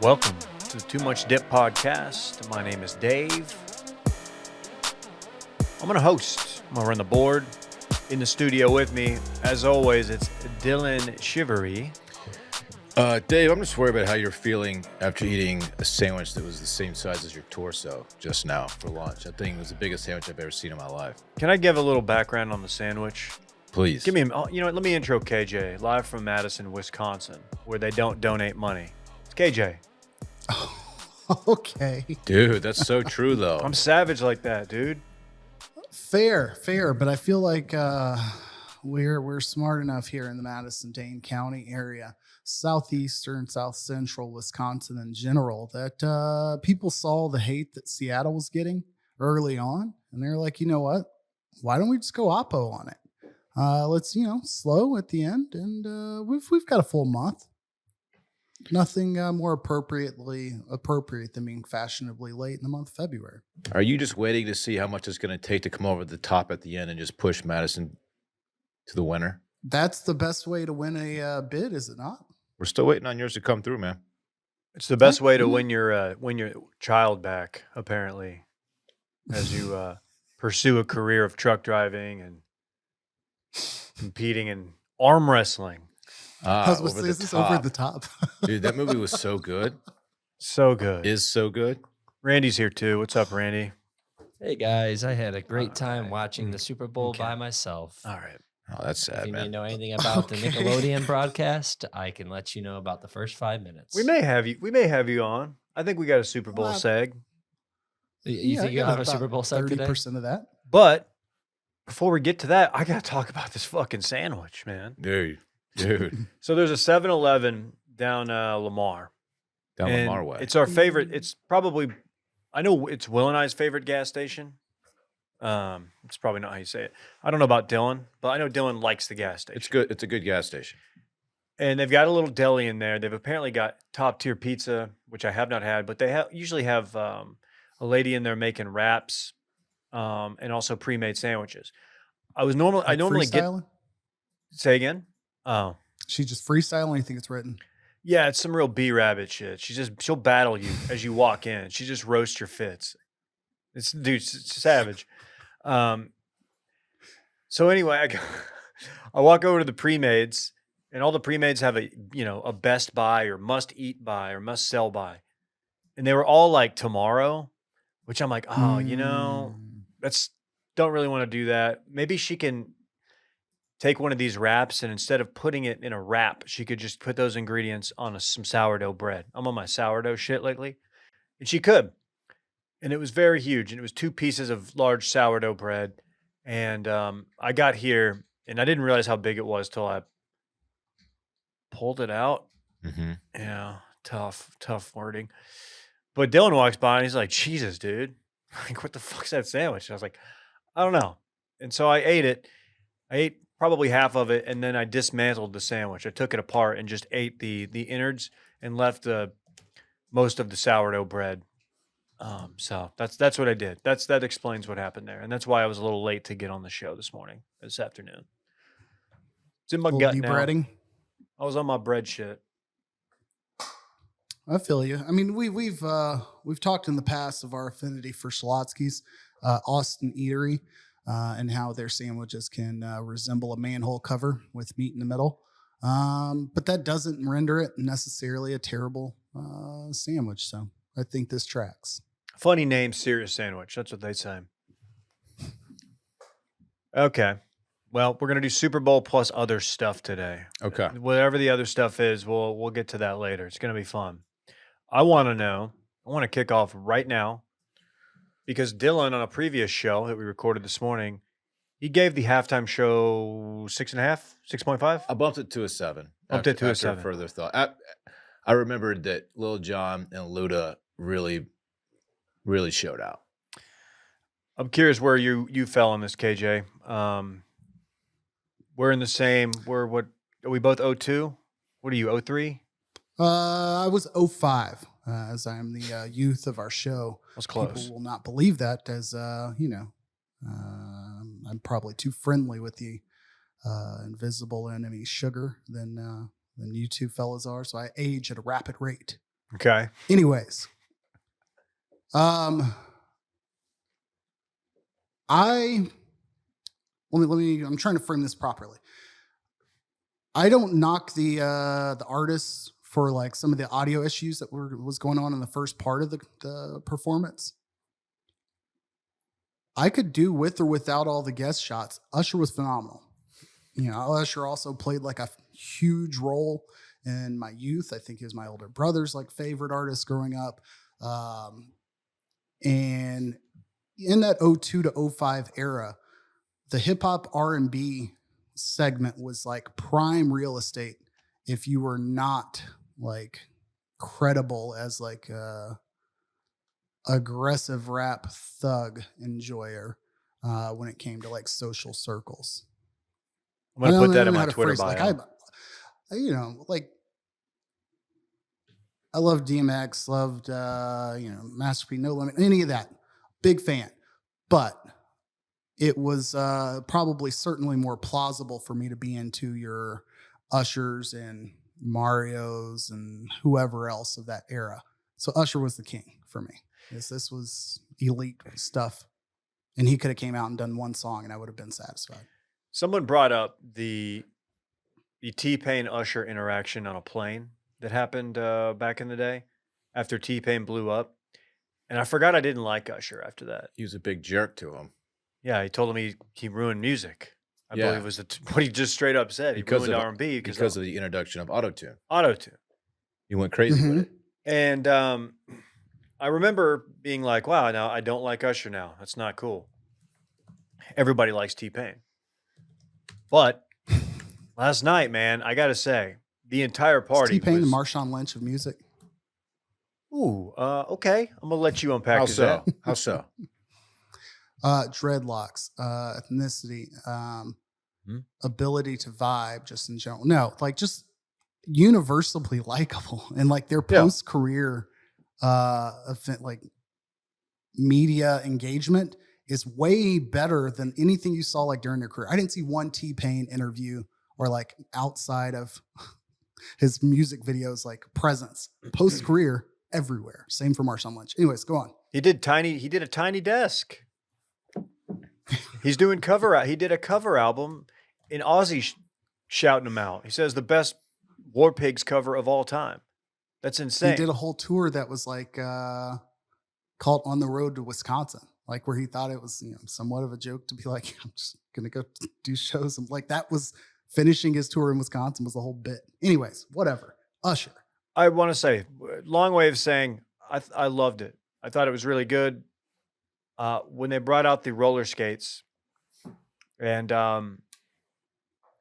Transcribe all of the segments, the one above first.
Welcome to the Too Much Dip podcast. My name is Dave. I'm going to host. I'm going to run the board. In the studio with me, as always, it's Dylan Shivery. Dave, I'm just worried about how you're feeling after eating a sandwich that was the same size as your torso just now for lunch. That thing was the biggest sandwich I've ever seen in my life. Can I give a little background on the sandwich? Please. Give me, you know what, let me intro KJ, live from Madison, Wisconsin, where they don't donate money. It's KJ. Okay. Dude, that's so true, though. I'm savage like that, dude. Fair, but I feel like we're smart enough here in the Madison-Dane County area, southeastern, south central Wisconsin in general, that people saw the hate that Seattle was getting early on, and they're like, you know what? Why don't we just go Oppo on it? Let's slow at the end, and we've got a full month. Nothing more appropriate than being fashionably late in the month of February. Are you just waiting to see how much it's going to take to come over the top at the end and just push Madison to the winner? That's the best way to win a bid, is it not? We're still waiting on yours to come through, man. It's the best way to win your child back, apparently, as you pursue a career of truck driving and competing in arm wrestling. Over the top. Dude, that movie was so good. So good. Is so good. Randy's here too. What's up, Randy? Hey guys, I had a great time watching the Super Bowl by myself. All right. Oh, that's sad, If you need to man. know anything about the Nickelodeon broadcast, I can let you know about the first 5 minutes. We may have you on. I think we got a Super Bowl seg. You think you'll have a Super Bowl seg today? 30% of that. But before we get to that, I got to talk about this fucking sandwich, man. Dude. So there's a 7-Eleven down Lamar. Down And Lamar way. It's our favorite. It's probably, I know it's Will and I's favorite gas station. It's probably not how you say it. I don't know about Dylan, but I know Dylan likes the gas station. It's good. It's a good gas station. And they've got a little deli in there. They've apparently got top tier pizza, which I have not had, but they usually have a lady in there making wraps and also pre-made sandwiches. I normally get. Say again. Oh, she's just freestyling. You think it's written? Yeah, it's some real B-rabbit shit. She'll battle you as you walk in. She just roasts your fits. It's savage. So anyway, I walk over to the pre-mades, and all the pre-mades have a best buy or must eat by or must sell by, and they were all like tomorrow, which I'm like, don't really want to do that. Maybe she can take one of these wraps, and instead of putting it in a wrap, she could just put those ingredients on some sourdough bread. I'm on my sourdough shit lately. And she could. And it was very huge. And it was 2 pieces of large sourdough bread. And I got here, and I didn't realize how big it was till I pulled it out. Mm-hmm. Yeah, tough wording. But Dylan walks by, and he's like, Jesus, dude. Like, what the fuck's that sandwich? And I was like, I don't know. And so I ate it. I ate probably half of it, and then I dismantled the sandwich. I took it apart and just ate the innards and left most of the sourdough bread. So that's what I did. That explains what happened there, and that's why I was a little late to get on the show this afternoon. It's in my gut now. Breading. I was on my bread shit. I feel you. I mean, we've talked in the past of our affinity for Schlotsky's, Austin Eatery. And how their sandwiches can resemble a manhole cover with meat in the middle. But that doesn't render it necessarily a terrible sandwich. So I think this tracks. Funny name, serious sandwich. That's what they say. Okay. Well, we're going to do Super Bowl plus other stuff today. Okay. Whatever the other stuff is, we'll get to that later. It's going to be fun. I want to kick off right now. Because Dylan, on a previous show that we recorded this morning, he gave the halftime show 6.5, 6.5. I bumped it to a 7. After further thought. I remembered that Lil Jon and Luda really, really showed out. I'm curious where you fell on this, KJ. We're in the same. Are we both 02? What are you, 03? I was 05. As I am the youth of our show. That's close. People will not believe that, as I'm probably too friendly with the invisible enemy sugar than you two fellas are. So I age at a rapid rate. Okay. Anyways, I let me. I'm trying to frame this properly. I don't knock the artists for like some of the audio issues that was going on in the first part of the performance. I could do with or without all the guest shots. Usher was phenomenal. You know, Usher also played like a huge role in my youth. I think he was my older brother's like favorite artist growing up. And in that 02 to 05 era, the hip hop R&B segment was like prime real estate if you were not like credible as like a aggressive rap thug enjoyer when it came to like social circles. I'm going to put that in know my how to Twitter phrase, bio. like you know, like I love DMX, loved Master P, No Limit, any of that. Big fan. But it was probably certainly more plausible for me to be into your Ushers and Marios and whoever else of that era. So Usher was the king for me. This was elite stuff. And he could have came out and done one song and I would have been satisfied. Someone brought up the T-Pain Usher interaction on a plane that happened back in the day after T-Pain blew up. And I forgot I didn't like Usher after that. He was a big jerk to him. Yeah, he told him he ruined music. I Yeah. believe was what he just straight up said. He ruined R&B because of the introduction of autotune. Auto-tune. He went crazy with it. And I remember being like, wow, now I don't like Usher now. That's not cool. Everybody likes T-Pain. But last night, man, I got to say, the entire party T-Pain was... and Marshawn Lynch of music. Ooh, okay. I'm going to let you unpack How this so? out. How so? Dreadlocks, ethnicity, ability to vibe just in general. No, like just universally likable and like their post-career like media engagement is way better than anything you saw like during their career. I didn't see one T-Pain interview or like outside of his music videos like presence. Post-career everywhere. Same for Marshawn Lynch. Anyways, go on. He did a tiny desk. He's doing he did a cover album in Aussie shouting him out. He says the best War Pigs cover of all time. That's insane. He did a whole tour that was like called On the Road to Wisconsin, like where he thought it was somewhat of a joke to be like, I'm just gonna go do shows. And like that was finishing his tour in Wisconsin was the whole bit. Anyways, whatever. Usher. I want to say, long way of saying, I loved it. I thought it was really good. When they brought out the roller skates, and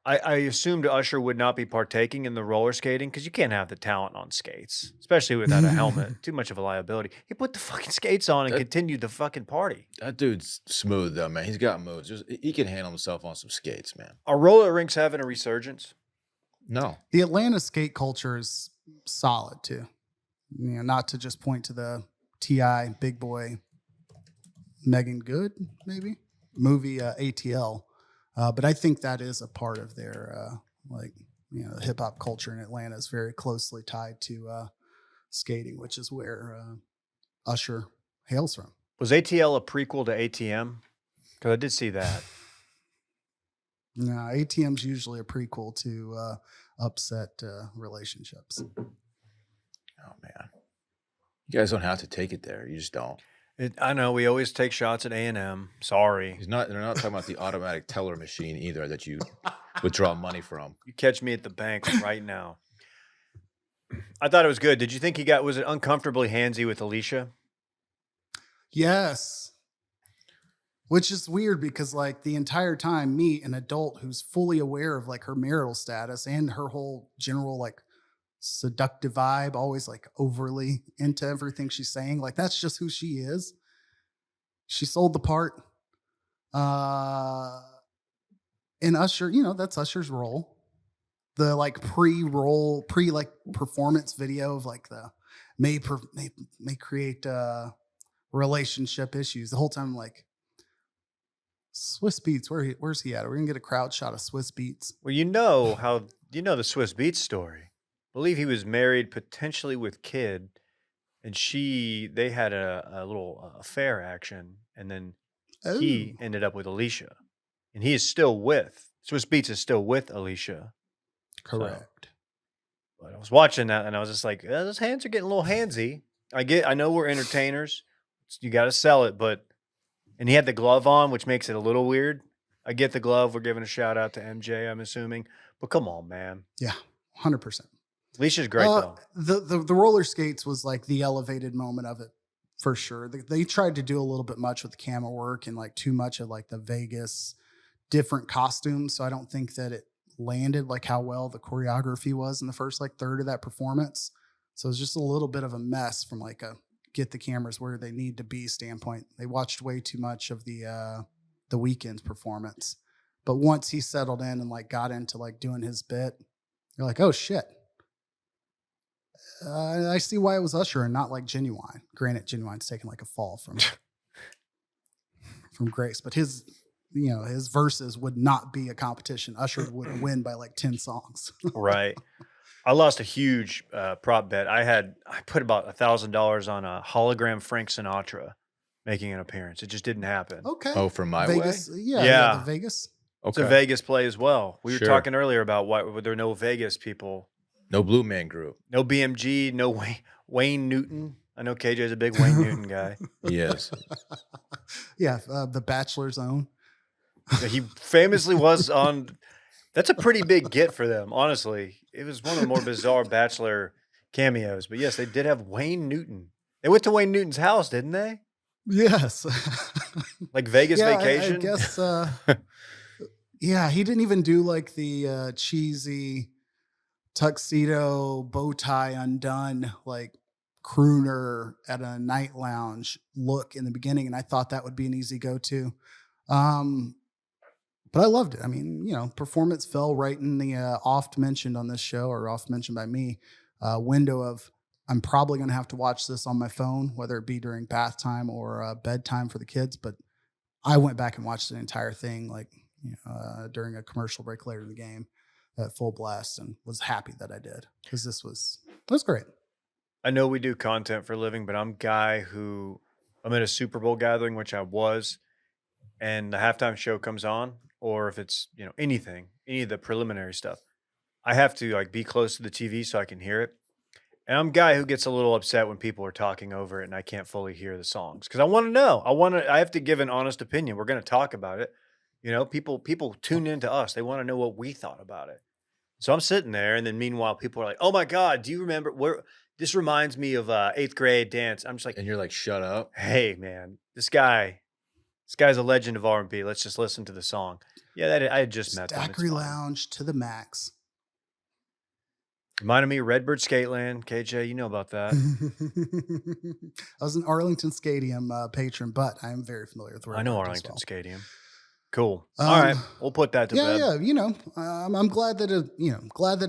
I assumed Usher would not be partaking in the roller skating because you can't have the talent on skates, especially without a helmet. Too much of a liability. He put the fucking skates on and continued the fucking party. That dude's smooth though, man. He's got moves. He can handle himself on some skates, man. Are roller rinks having a resurgence? No. The Atlanta skate culture is solid too. Not to just point to the T.I. Big Boy Megan Good maybe movie ATL, but I think that is a part of their hip hop culture in Atlanta is very closely tied to skating, which is where Usher hails from. Was ATL a prequel to ATM? Because I did see that. No, ATM's usually a prequel to upset relationships. Oh man, you guys don't have to take it there. You just don't. I know we always take shots at A&M. Sorry. They're not talking about the automatic teller machine either that you withdraw money from. You catch me at the bank right now. I thought it was good. Did you think was it uncomfortably handsy with Alicia? Yes. Which is weird because like the entire time me, an adult who's fully aware of like her marital status and her whole general like seductive vibe, always like overly into everything she's saying. Like that's just who she is. She sold the part. And Usher, that's Usher's role. The like pre like performance video of like the may create relationship issues. The whole time like Swiss Beats, where's he at? We're gonna get a crowd shot of Swiss Beats. Well, the Swiss Beats story. I believe he was married potentially with kid and they had a little affair action, and then Oh, he ended up with Alicia, and he is still with Swiss Beats is still with Alicia. correct. But I was watching that, and I was just like, those hands are getting a little handsy. I know we're entertainers, you got to sell it, and he had the glove on, which makes it a little weird. I get the glove. We're giving a shout out to MJ, I'm assuming, but come on, man. Yeah, 100%. Alicia's great though. The roller skates was like the elevated moment of it for sure. They tried to do a little bit much with the camera work and like too much of like the Vegas different costumes. So I don't think that it landed like how well the choreography was in the first like third of that performance. So it was just a little bit of a mess from like a get the cameras where they need to be standpoint. They watched way too much of the Weeknd's performance. But once he settled in and like got into like doing his bit, you're like, oh shit. I see why it was Usher and not like Genuine. Granted, Genuine's taken like a fall from grace, but his verses would not be a competition. Usher would win by like 10 songs. Right. I lost a huge prop bet. I put about $1,000 on a hologram Frank Sinatra making an appearance. It just didn't happen. Okay. Oh, from my Vegas. way? Yeah, the Vegas. It's a Vegas play as well. We were Sure. talking earlier about why were there no Vegas people. No Blue Man Group. No BMG, no Wayne Newton. I know KJ's a big Wayne Newton guy. Yes. Yeah, the Bachelor's Own. He famously was on. That's a pretty big get for them, honestly. It was one of the more bizarre Bachelor cameos. But yes, they did have Wayne Newton. They went to Wayne Newton's house, didn't they? Yes. Like Vegas Vacation? I guess. Yeah, he didn't even do like the cheesy tuxedo, bow tie undone, like crooner at a night lounge look in the beginning. And I thought that would be an easy go-to. But I loved it. I mean, performance fell right in the oft mentioned on this show, or oft mentioned by me, window of I'm probably going to have to watch this on my phone, whether it be during bath time or bedtime for the kids. But I went back and watched the entire thing like during a commercial break later in the game at full blast, and was happy that I did because it was great. I know we do content for a living, but I'm a guy who I'm at a Super Bowl gathering, which I was, and the halftime show comes on, or if it's anything, any of the preliminary stuff, I have to like be close to the TV so I can hear it. And I'm a guy who gets a little upset when people are talking over it and I can't fully hear the songs because I want to know. I have to give an honest opinion. We're going to talk about it. People tune into us. They want to know what we thought about it. So I'm sitting there, and then meanwhile, people are like, "Oh my God, do you remember where this reminds me of 8th grade dance?" I'm just like, And you're like, shut up. "Hey, man, this guy's a legend of R&B. Let's just listen to the song." Yeah, I had just met them. It's Daiquiri fine. Lounge to the max. Reminded me of Redbird Skateland. KJ, you know about that. I was an Arlington Stadium patron, but I am very familiar with. I know Redbird as Arlington well. Stadium. Cool. All right, we'll put that to bed. Yeah. I'm glad that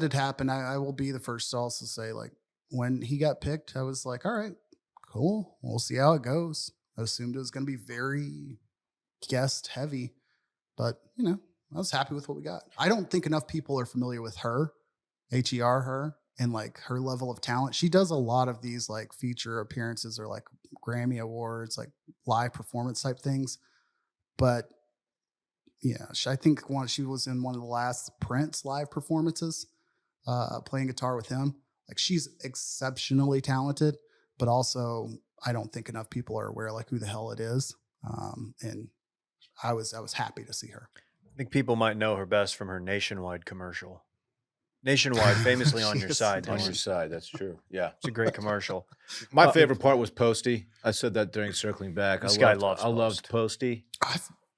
it happened. I will be the first to also say, like, when he got picked, I was like, all right, cool. We'll see how it goes. I assumed it was going to be very guest heavy, but I was happy with what we got. I don't think enough people are familiar with her, her, and like her level of talent. She does a lot of these like feature appearances or like Grammy Awards, like live performance type things. But yeah, I think she was in one of the last Prince live performances, playing guitar with him. Like, she's exceptionally talented, but also I don't think enough people are aware like who the hell it is. And I was happy to see her. I think people might know her best from her Nationwide commercial. Nationwide, famously on your side. On Dylan. your side, that's true. Yeah. It's a great commercial. My favorite part was Posty. I said that during circling back. This guy loves I loved Post. Posty.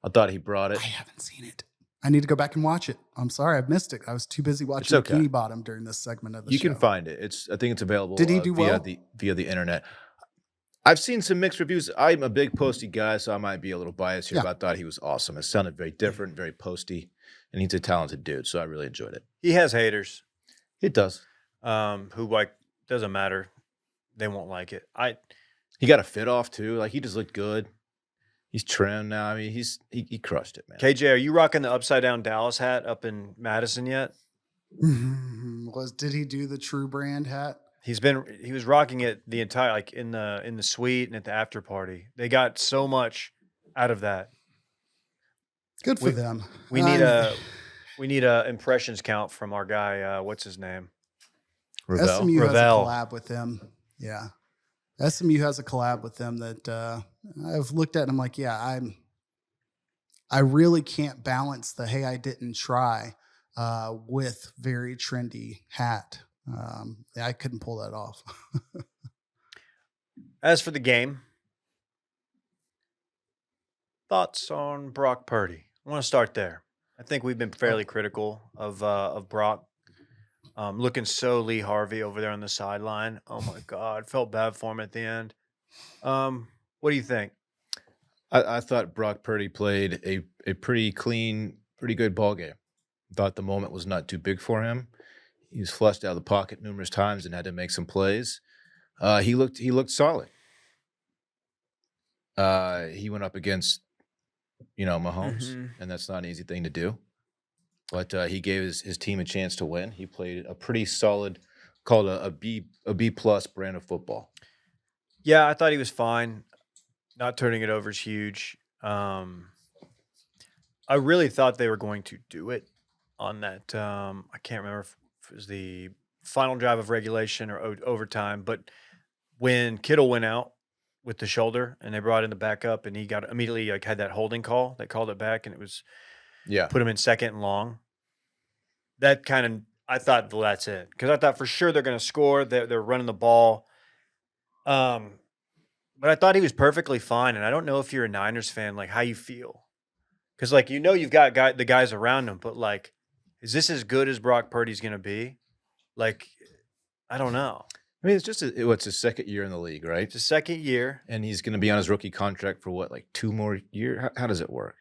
I thought he brought it. I haven't seen it. I need to go back and watch it. I'm sorry, I've missed it. I was too busy watching okay. Bikini Bottom during this segment of the You show. can find it. I think it's available. Did he do via well? via the internet? I've seen some mixed reviews. I'm a big Posty guy, so I might be a little biased here, Yeah. but I thought he was awesome. It sounded very different, very Posty, and he's a talented dude, so I really enjoyed it. He has haters It does. who like doesn't matter. They won't like it. He got a fit off too. Like, he just looked good. He's trimmed now. I mean, he crushed it, man. KJ, are you rocking the upside down Dallas hat up in Madison yet? Did he do the True Brand hat? He was rocking it the entire, like, in the suite and at the after party. They got so much out of that. Good for We them. we need a we need a impressions count from our guy. What's his name? Ravel. SMU has a Ravel. collab with them. Yeah. SMU has a collab with them that I've looked at and I'm like, yeah, I really can't balance the hey, I didn't try with very trendy hat. I couldn't pull that off. As for the game, thoughts on Brock Purdy? I want to start there. I think we've been fairly critical of Brock. Looking so Lee Harvey over there on the sideline. Oh my God, felt bad for him at the end. What do you think? I thought Brock Purdy played a pretty clean, pretty good ball game. Thought the moment was not too big for him. He was flushed out of the pocket numerous times and had to make some plays. He looked solid. He went up against Mahomes, Mhm. and that's not an easy thing to do. But he gave his team a chance to win. He played a pretty solid, called a B plus brand of football. Yeah, I thought he was fine. Not turning it over is huge. I really thought they were going to do it on that. I can't remember if it was the final drive of regulation or overtime, but when Kittle went out with the shoulder and they brought in the backup and he got immediately like had that holding call, they called it back and it was Yeah. put him in second and long. That kind of, I thought, well, that's it, because I thought for sure they're going to score. They're running the ball. But I thought he was perfectly fine, and I don't know if you're a Niners fan, like how you feel, because like you've got the guys around him, but like, is this as good as Brock Purdy's going to be? Like, I don't know. I mean, it's just it's his second year in the league, right? It's his second year. And he's going to be on his rookie contract for what, like 2 more years? How does it work?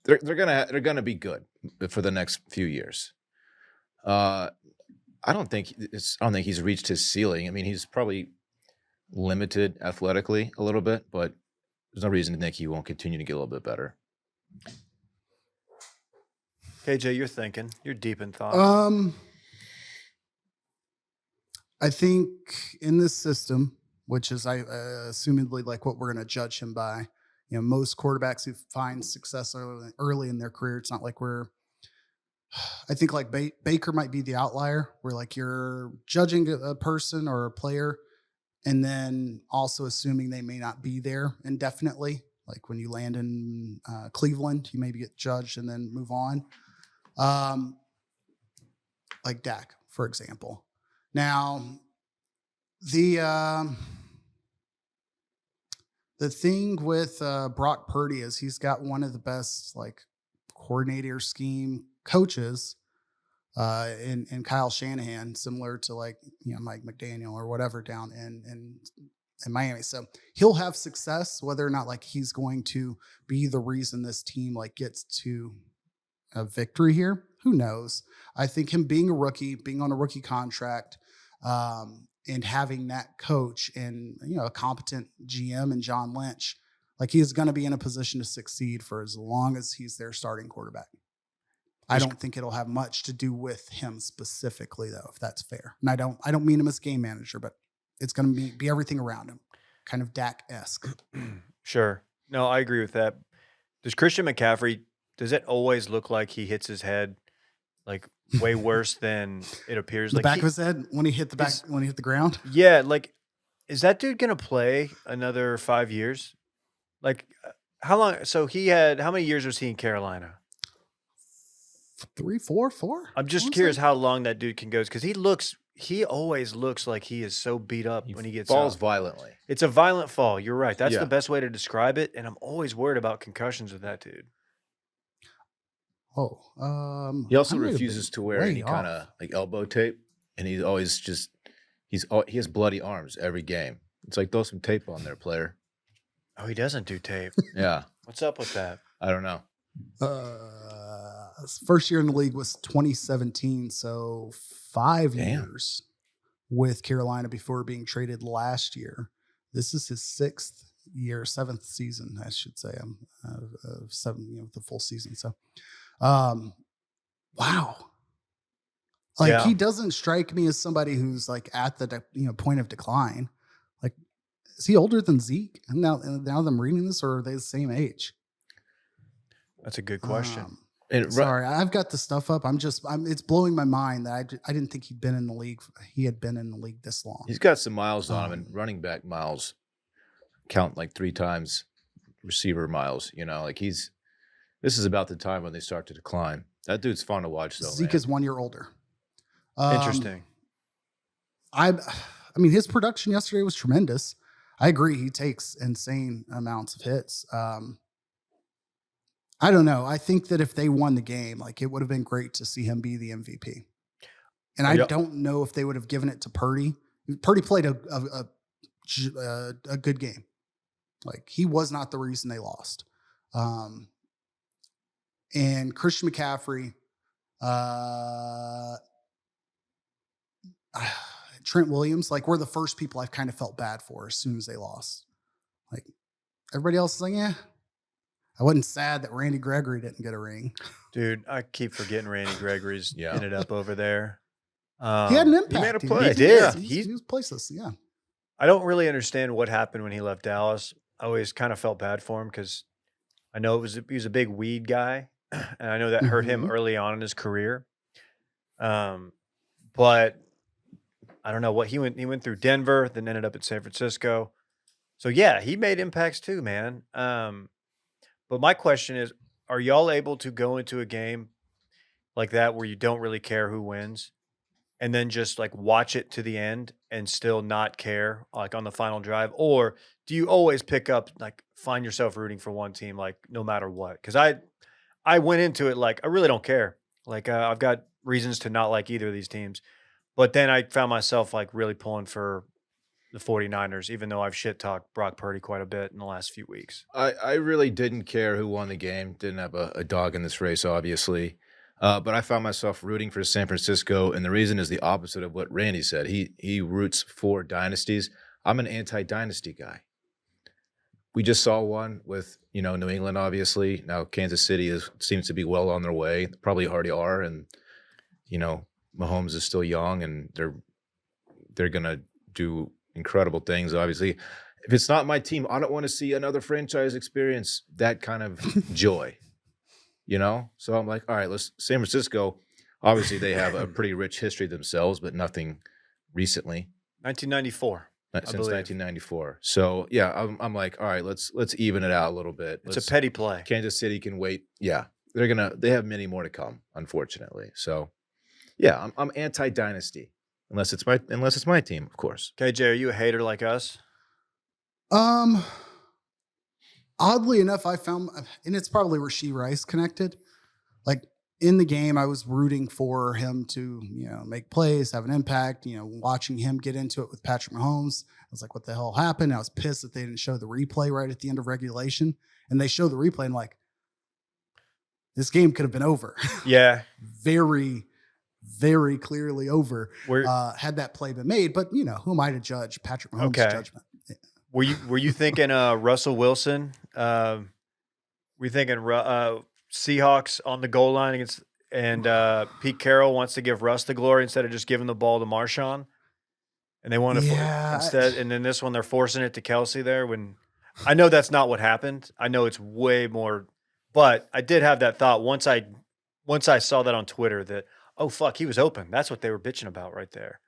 They're gonna be good for the next few years. I don't think he's reached his ceiling. I mean, he's probably limited athletically a little bit, but there's no reason to think he won't continue to get a little bit better. KJ, you're thinking. You're deep in thought. I think in this system, which is assumedly like what we're going to judge him by, most quarterbacks who find success early in their career, it's not like I think like Baker might be the outlier where like you're judging a person or a player and then also assuming they may not be there indefinitely. Like when you land in Cleveland, you maybe get judged and then move on. Like Dak, for example. Now, the thing with Brock Purdy is he's got one of the best like coordinator scheme coaches in Kyle Shanahan, similar to like Mike McDaniel or whatever down in Miami. So he'll have success, whether or not like he's going to be the reason this team like gets to a victory here. Who knows? I think him being a rookie, being on a rookie contract, and having that coach and a competent GM and John Lynch, like he's going to be in a position to succeed for as long as he's their starting quarterback. I don't think it'll have much to do with him specifically, though, if that's fair. And I don't mean him as game manager, but it's going to be everything around him, kind of Dak-esque. Sure. No, I agree with that. Does Christian McCaffrey, does it always look like he hits his head like way worse than it appears? The Like back of his head when he hit the ground? Yeah, like, is that dude gonna play another 5 years? Like, how long? So how many years was he in Carolina? 3, 4, 4. I'm just curious how long that dude can go, because he always looks like he is so beat up when he gets falls up. violently. It's a violent fall. You're right. That's Yeah. the best way to describe it. And I'm always worried about concussions with that dude. He also refuses to wear any kind of like elbow tape, and he's always he has bloody arms every game. It's like, throw some tape on there, player. Oh, he doesn't do tape. Yeah, What's up with that? I don't know. His first year in the league was 2017, so 5 years with Carolina before being traded last year. This is his 7th season, I should say. 7, the full season. So, wow. Like Yeah. he doesn't strike me as somebody who's like at the point of decline. Like, is he older than Zeke? And now that I'm reading this, or are they the same age? That's a good question. And Sorry, I've got the stuff up. It's blowing my mind that I didn't think he'd been in the league. He had been in the league this long. he's got some miles on him, and running back miles count like 3 times receiver miles. Like this is about the time when they start to decline. That dude's fun to watch, though. Zeke man. is 1 year older. Interesting. I mean, his production yesterday was tremendous. I agree. He takes insane amounts of hits. I don't know. I think that if they won the game, like it would have been great to see him be the MVP. And I don't know if they would have given it to Purdy. Purdy played a good game. Like he was not the reason they lost. And Christian McCaffrey, Trent Williams, like were the first people I've kind of felt bad for as soon as they lost. Like everybody else is like, yeah. I wasn't sad that Randy Gregory didn't get a ring. Dude, I keep forgetting Randy Gregory's ended up over there. He had an impact. He made a play. He did. He was placeless. Yeah. I don't really understand what happened when he left Dallas. I always kind of felt bad for him because I know he was a big weed guy, and I know that hurt him early on in his career. But I don't know what he went through Denver, then ended up at San Francisco. So yeah, he made impacts too, man. But my question is, are y'all able to go into a game like that where you don't really care who wins and then just like watch it to the end and still not care like on the final drive? Or do you always pick up, like find yourself rooting for one team, like no matter what? Because I went into it like, I really don't care. Like I've got reasons to not like either of these teams. But then I found myself like really pulling for the 49ers, even though I've shit talked Brock Purdy quite a bit in the last few weeks. I really didn't care who won the game. Didn't have a dog in this race, obviously. But I found myself rooting for San Francisco, and the reason is the opposite of what Randy said. He roots for dynasties. I'm an anti-dynasty guy. We just saw one with, New England, obviously. Now Kansas City seems to be well on their way. Probably already are, and, Mahomes is still young, and they're going to do incredible things, obviously. If it's not my team, I don't want to see another franchise experience that kind of joy, So I'm like, all right, San Francisco, obviously they have a pretty rich history themselves, but nothing recently. 1994. Since 1994. So yeah, I'm like, all right, let's even it out a little bit. It's a petty play. Kansas City can wait. Yeah, they have many more to come, unfortunately. So yeah, I'm anti-dynasty. Unless it's my team, of course. KJ, are you a hater like us? Oddly enough, I found, and it's probably Rashee Rice connected. Like in the game, I was rooting for him to, make plays, have an impact. Watching him get into it with Patrick Mahomes, I was like, "What the hell happened?" I was pissed that they didn't show the replay right at the end of regulation, and they showed the replay, and like, this game could have been over. Yeah, very, very clearly over had that play been made. But who am I to judge Patrick Mahomes' judgment? Were you thinking Russell Wilson? Were you thinking Seahawks on the goal line against Pete Carroll wants to give Russ the glory instead of just giving the ball to Marshawn, and they want to instead. And then this one they're forcing it to Kelsey there. When I know that's not what happened. I know it's way more, but I did have that thought once I saw that on Twitter that, oh, fuck, he was open. That's what they were bitching about right there.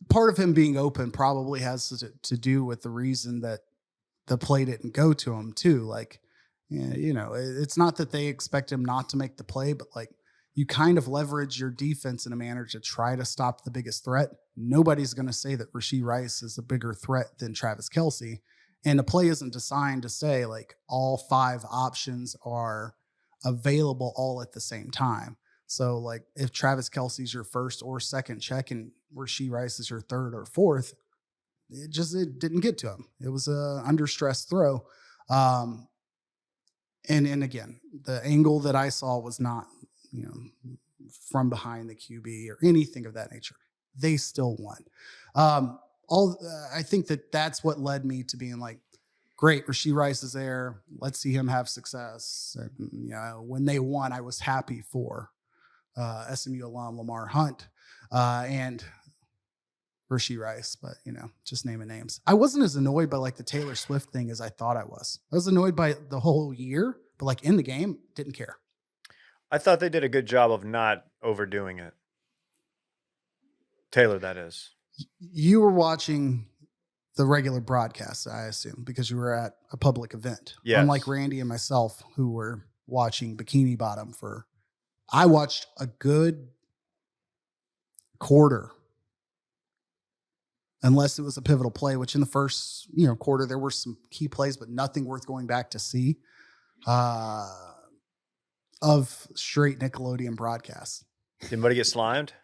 Part of him being open probably has to do with the reason that the play didn't go to him too. Like, it's not that they expect him not to make the play, but like you kind of leverage your defense in a manner to try to stop the biggest threat. Nobody's going to say that Rashee Rice is a bigger threat than Travis Kelce. And the play isn't designed to say like all 5 options are available all at the same time. So, like, if Travis Kelce's your first or second check and Rashee Rice is your third or fourth, it didn't get to him. It was a under stress throw. And again, the angle that I saw was not, from behind the QB or anything of that nature. They still won. I think that's what led me to being like, great, Rashee Rice is there. Let's see him have success. And, when they won, I was happy for SMU alum Lamar Hunt, and Hershey Rice, but just naming names. I wasn't as annoyed by like the Taylor Swift thing as I thought I was. I was annoyed by the whole year, but like in the game, didn't care. I thought they did a good job of not overdoing it. Taylor, that is. You were watching the regular broadcast, I assume, because you were at a public event. Yes. Unlike Randy and myself, who were watching Bikini Bottom I watched a good quarter, unless it was a pivotal play, which in the first quarter there were some key plays, but nothing worth going back to see of straight Nickelodeon broadcasts. Did anybody get slimed?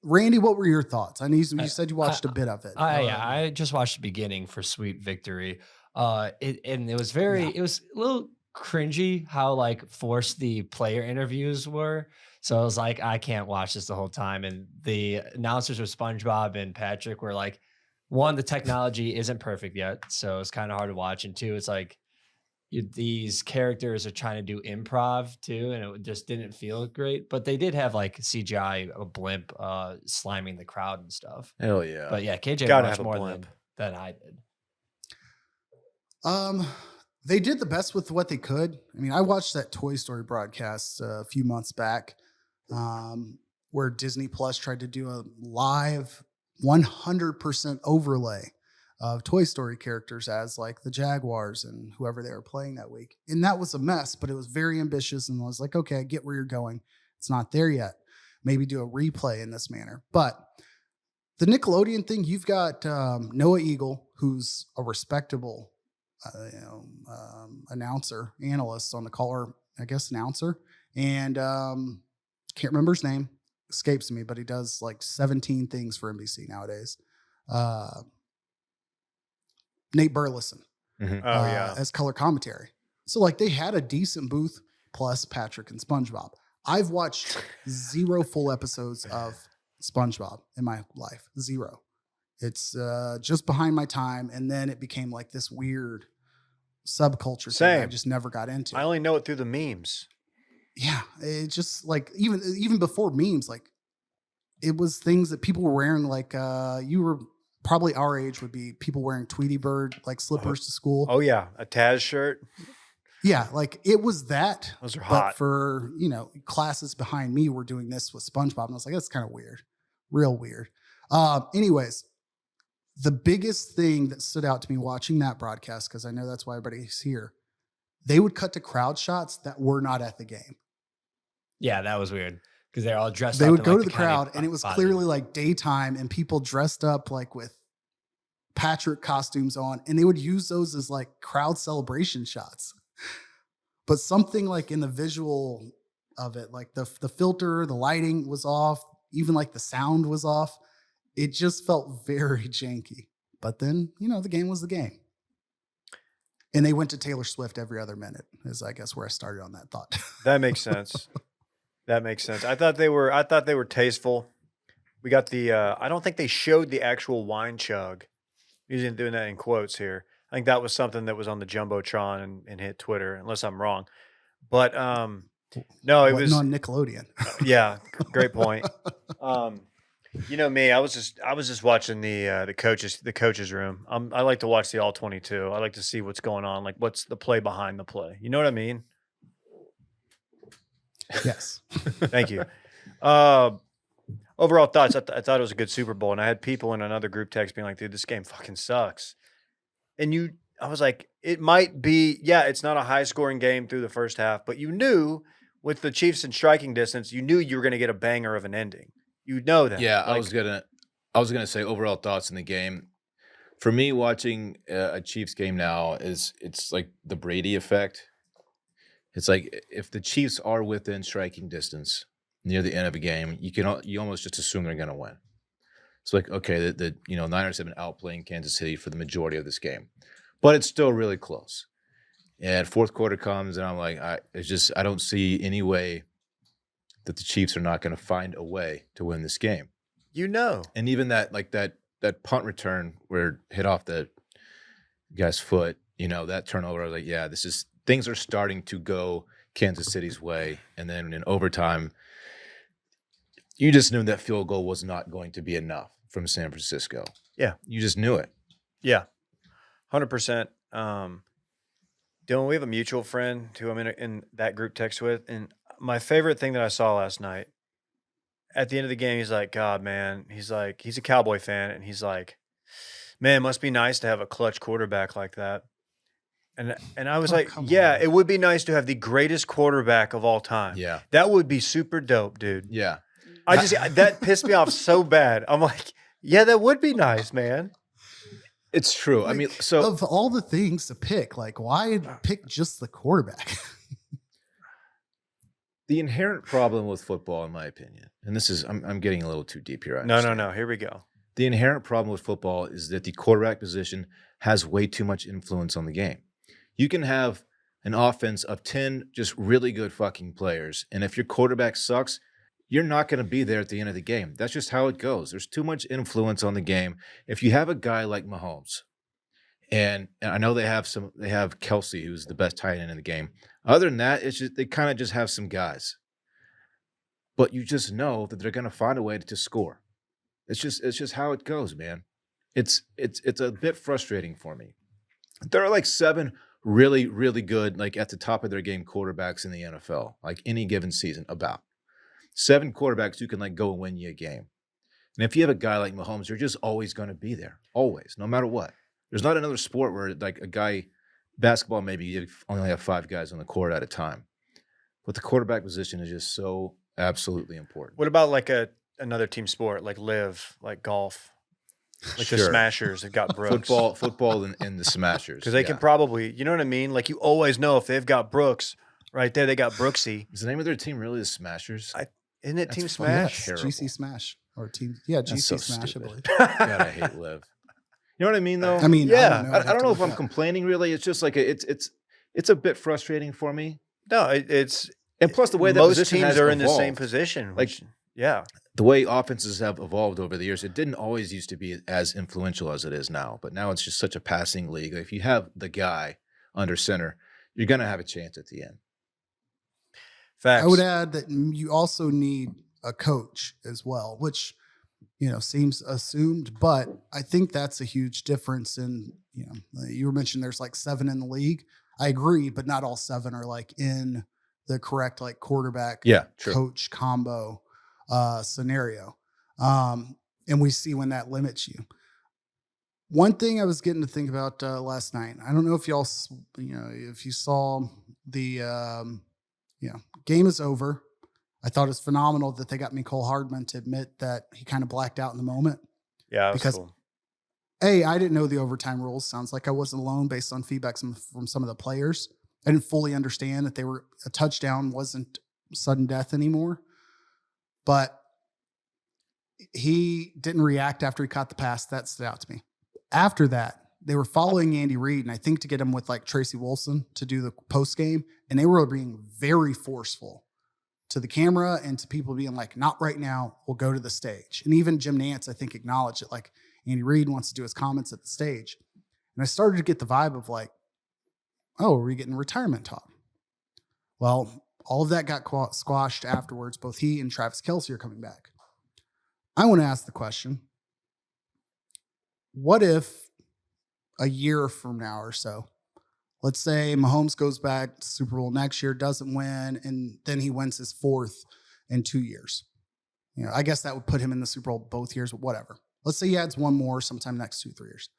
Randy, what were your thoughts? I know you said you watched a bit of it. I just watched the beginning for Sweet Victory. It was it was a little cringy how like forced the player interviews were. So I was like, I can't watch this the whole time. And the announcers with SpongeBob and Patrick were like, one, the technology isn't perfect yet, so it's kind of hard to watch. And two, it's like these characters are trying to do improv too, and it just didn't feel great. But they did have like CGI, a blimp sliming the crowd and stuff. Hell yeah. But yeah, KJ Gotta watched have a more blimp. than I did. They did the best with what they could. I mean, I watched that Toy Story broadcast a few months back, where Disney Plus tried to do a live 100% overlay of Toy Story characters as like the Jaguars and whoever they were playing that week. And that was a mess, but it was very ambitious. And I was like, okay, I get where you're going. It's not there yet. Maybe do a replay in this manner. But the Nickelodeon thing, you've got Noah Eagle, who's a respectable analyst on the call, or I guess announcer. And can't remember his name. Escapes me, but he does like 17 things for NBC nowadays. Nate Burleson as color commentary. So like they had a decent booth plus Patrick and SpongeBob. I've watched 0 full episodes of SpongeBob in my life. 0. It's just behind my time. And then it became like this weird subculture thing I just never got into. I only know it through the memes. Yeah. It just like, even before memes, like it was things that people were wearing. Like you were probably our age, would be people wearing Tweety Bird like slippers to school. Oh yeah. A Taz shirt. Yeah. Like it was that. Those are But hot. for, classes behind me were doing this with SpongeBob. And I was like, that's kind of weird. Real weird. Anyways, the biggest thing that stood out to me watching that broadcast, because I know that's why everybody's here, they would cut to crowd shots that were not at the game. Yeah, that was weird because they're all dressed up. They would in, go like, to the crowd and it was clearly like daytime and people dressed up like with Patrick costumes on, and they would use those as like crowd celebration shots. But something like in the visual of it, like the filter, the lighting was off, even like the sound was off. It just felt very janky. But then, the game was the game. And they went to Taylor Swift every other minute, is I guess where I started on that thought. That makes sense. That makes sense. I thought they were tasteful. We got the I don't think they showed the actual wine chug. Using doing that in quotes here. I think that was something that was on the Jumbotron and hit Twitter, unless I'm wrong. But no, it was on Nickelodeon. Yeah, great point. Me, I was just watching the coaches room. I like to watch the all 22. I like to see what's going on, like what's the play behind the play. You know what I mean? Yes. Thank you. Overall thoughts, I thought it was a good Super Bowl, and I had people in another group text being like, dude, this game fucking sucks. And I was like, it might be, it's not a high scoring game through the first half, but you knew with the Chiefs in striking distance, you knew you were going to get a banger of an ending. You know that. Yeah, I was gonna say overall thoughts in the game. For me, watching a Chiefs game now it's like the Brady effect. It's like if the Chiefs are within striking distance near the end of a game, you almost just assume they're going to win. It's like, okay, the Niners have been outplaying Kansas City for the majority of this game, but it's still really close. And fourth quarter comes, and I'm like, I don't see any way that the Chiefs are not going to find a way to win this game. And even that punt return where it hit off the guy's foot, that turnover, I was like, yeah, this things are starting to go Kansas City's way. And then in overtime, you just knew that field goal was not going to be enough from San Francisco. Yeah. You just knew it. Yeah, 100%. Dylan, we have a mutual friend who I'm in that group text with, and my favorite thing that I saw last night, at the end of the game, he's like, God, man, he's like, he's a Cowboy fan, and he's like, man, it must be nice to have a clutch quarterback like that. And I was like, come yeah, on. it would be nice to have the greatest quarterback of all time. Yeah. That would be super dope, dude. Yeah. That pissed me off so bad. I'm like, yeah, that would be nice, man. It's true. I mean, so of all the things to pick, like why pick just the quarterback? the inherent problem with football, in my opinion, and this is, I'm getting a little too deep here. I No. understand. Here we go. The inherent problem with football is that the quarterback position has way too much influence on the game. You can have an offense of 10 just really good fucking players, and if your quarterback sucks, you're not going to be there at the end of the game. That's just how it goes. There's too much influence on the game. If you have a guy like Mahomes, and I know they have Kelsey, who's the best tight end in the game. Other than that, it's just they kind of just have some guys. But you just know that they're going to find a way to score. It's just how it goes, man. It's a bit frustrating for me. There are like 7 really, really good, like at the top of their game quarterbacks in the NFL, like any given season, about 7 quarterbacks who can like go and win you a game. And if you have a guy like Mahomes, you're just always going to be there, always, no matter what. There's not another sport where like a guy, basketball, maybe you only have 5 guys on the court at a time. But the quarterback position is just so absolutely important. What about like another team sport, like like golf? Like the Sure. Smashers have got Brooks. Football and the Smashers. Because they can probably, you know what I mean? Like you always know if they've got Brooks right there, they got Brooksy. Is the name of their team really the Smashers? Isn't it That's Team fucking Smash? terrible. GC Smash or team? Yeah, That's GC so Smash. stupid. I believe. God, I hate Liv. You know what I mean, though? I mean, Yeah. I'd I have don't to know if look I'm it up. complaining. Really, it's just like it's a bit frustrating for me. No, it's And plus, the way that most position teams has are in the same evolved, position. Like- Which, yeah, the way offenses have evolved over the years, it didn't always used to be as influential as it is now. But now it's just such a passing league. If you have the guy under center, you're gonna have a chance at the end. facts. I would add that you also need a coach as well, which seems assumed, but I think that's a huge difference. In you were mentioning there's like 7 in the league. I agree, but not all 7 are like in the correct like quarterback Yeah, true. coach combo scenario. And we see when that limits you. One thing I was getting to think about last night, I don't know if y'all, if you saw the, game is over. I thought it's phenomenal that they got Nicole Hardman to admit that he kind of blacked out in the moment. Yeah, that was because- cool. I didn't know the overtime rules. Sounds like I wasn't alone based on feedback from some of the players. I didn't fully understand that a touchdown wasn't sudden death anymore. But he didn't react after he caught the pass. That stood out to me. After that, they were following Andy Reid, and I think to get him with like Tracy Wilson to do the post game, and they were being very forceful to the camera and to people being like, "Not right now. We'll go to the stage." And even Jim Nantz, I think, acknowledged it. Like Andy Reid wants to do his comments at the stage, and I started to get the vibe of like, "Oh, are we getting retirement talk?" Well, all of that got squashed afterwards. Both he and Travis Kelce are coming back. I want to ask the question: what if a year from now or so, let's say Mahomes goes back to Super Bowl next year, doesn't win, and then he wins his 4th in 2 years? I guess that would put him in the Super Bowl both years, but whatever. Let's say he adds one more sometime next 2-3 years.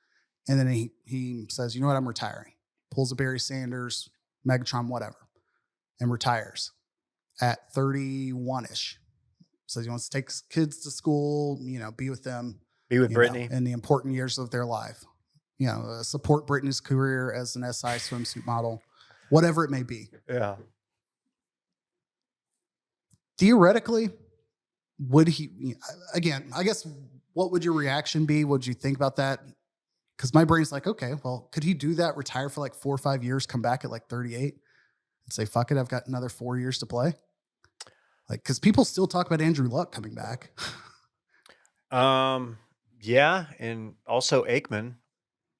And then he says, you know what, I'm retiring. Pulls a Barry Sanders, Megatron, whatever, and retires at 31-ish. Says he wants to take his kids to school, be with them. Be with Brittany. In the important years of their life. Support Brittany's career as an SI swimsuit model, whatever it may be. Yeah. Theoretically, would he, again, I guess, what would your reaction be? What would you think about that? Because my brain's like, okay, well, could he do that, retire for like 4 or 5 years, come back at like 38 and say, fuck it, I've got another 4 years to play? Like, because people still talk about Andrew Luck coming back. Yeah, and also Aikman.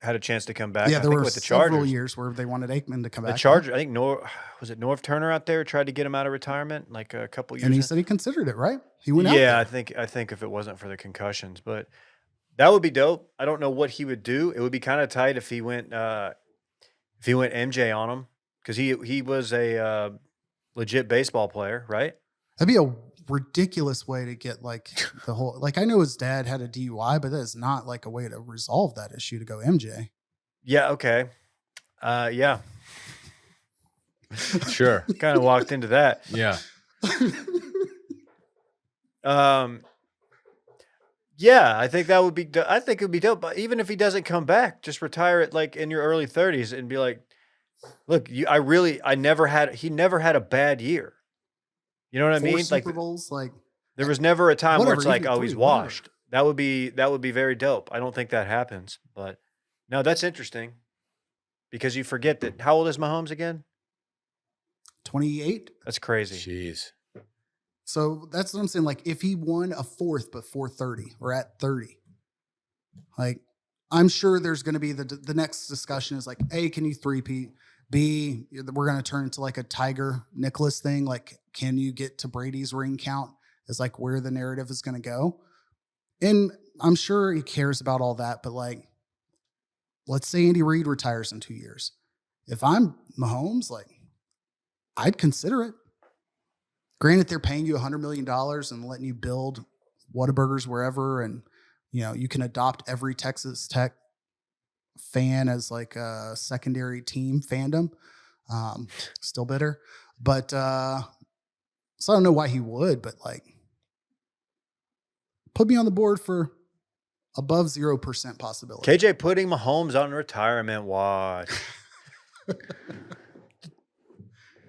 had a chance to come back. Yeah, I there think were with the several Chargers. years where they wanted Aikman to come The back. Chargers, I think was it Norv Turner out there tried to get him out of retirement like a couple years And he in? said he considered it, right? He went out Yeah, there. I think if it wasn't for the concussions, but that would be dope. I don't know what he would do. It would be kind of tight if he went MJ on him because he was a legit baseball player, right? That'd be a ridiculous way to get like the whole, like I know his dad had a DUI, but that is not like a way to resolve that issue to go MJ. Yeah. Okay. Yeah. Sure. Kind of walked into that. Yeah. Yeah, I think that would be. I think it would be dope. But even if he doesn't come back, just retire it like in your early 30s and be like, "Look, I never had. He never had a bad year. You know what I 4 mean? Like Super Bowls, like there was never a time where whatever, it's like, even oh, he's 3, whatever. washed. That would be very dope. I don't think that happens, but no, that's interesting because you forget that. How old is Mahomes again? 28. That's crazy. Jeez. So that's what I'm saying. Like if he won a 4th before 30 or at 30, like I'm sure there's going to be the next discussion is like, A, can you 3-peat? B, we're going to turn into like a Tiger Nicholas thing. Like, can you get to Brady's ring count is like where the narrative is going to go. And I'm sure he cares about all that, but like, let's say Andy Reid retires in 2 years. If I'm Mahomes, like I'd consider it. Granted, they're paying you $100 million and letting you build Whataburgers wherever. And, you know, you can adopt every Texas Tech fan as like a secondary team fandom. Still bitter. But so I don't know why he would, but like put me on the board for above 0% possibility. KJ putting Mahomes on retirement watch.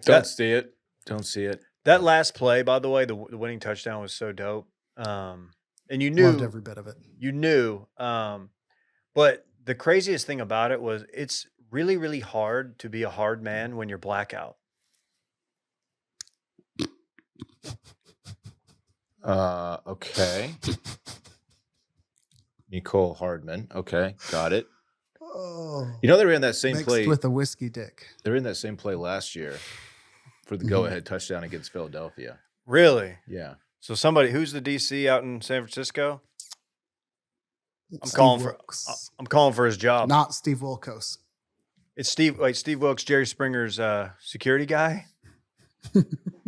Don't see it. Don't see it. That last play, by the way, the winning touchdown was so dope. And you knew Loved every bit of it. You knew. But the craziest thing about it was it's really, really hard to be a hard man when you're blackout. Okay. Nicole Hardman. Okay, got it. Oh, You know they were in that same mixed play. with a whiskey dick. They were in that same play last year for the go-ahead touchdown against Philadelphia. Really? Yeah. So who's the DC out in San Francisco? Steve calling Wilkes. I'm calling for his job. Not Steve Wilkos. It's Steve Wilkes, Jerry Springer's security guy.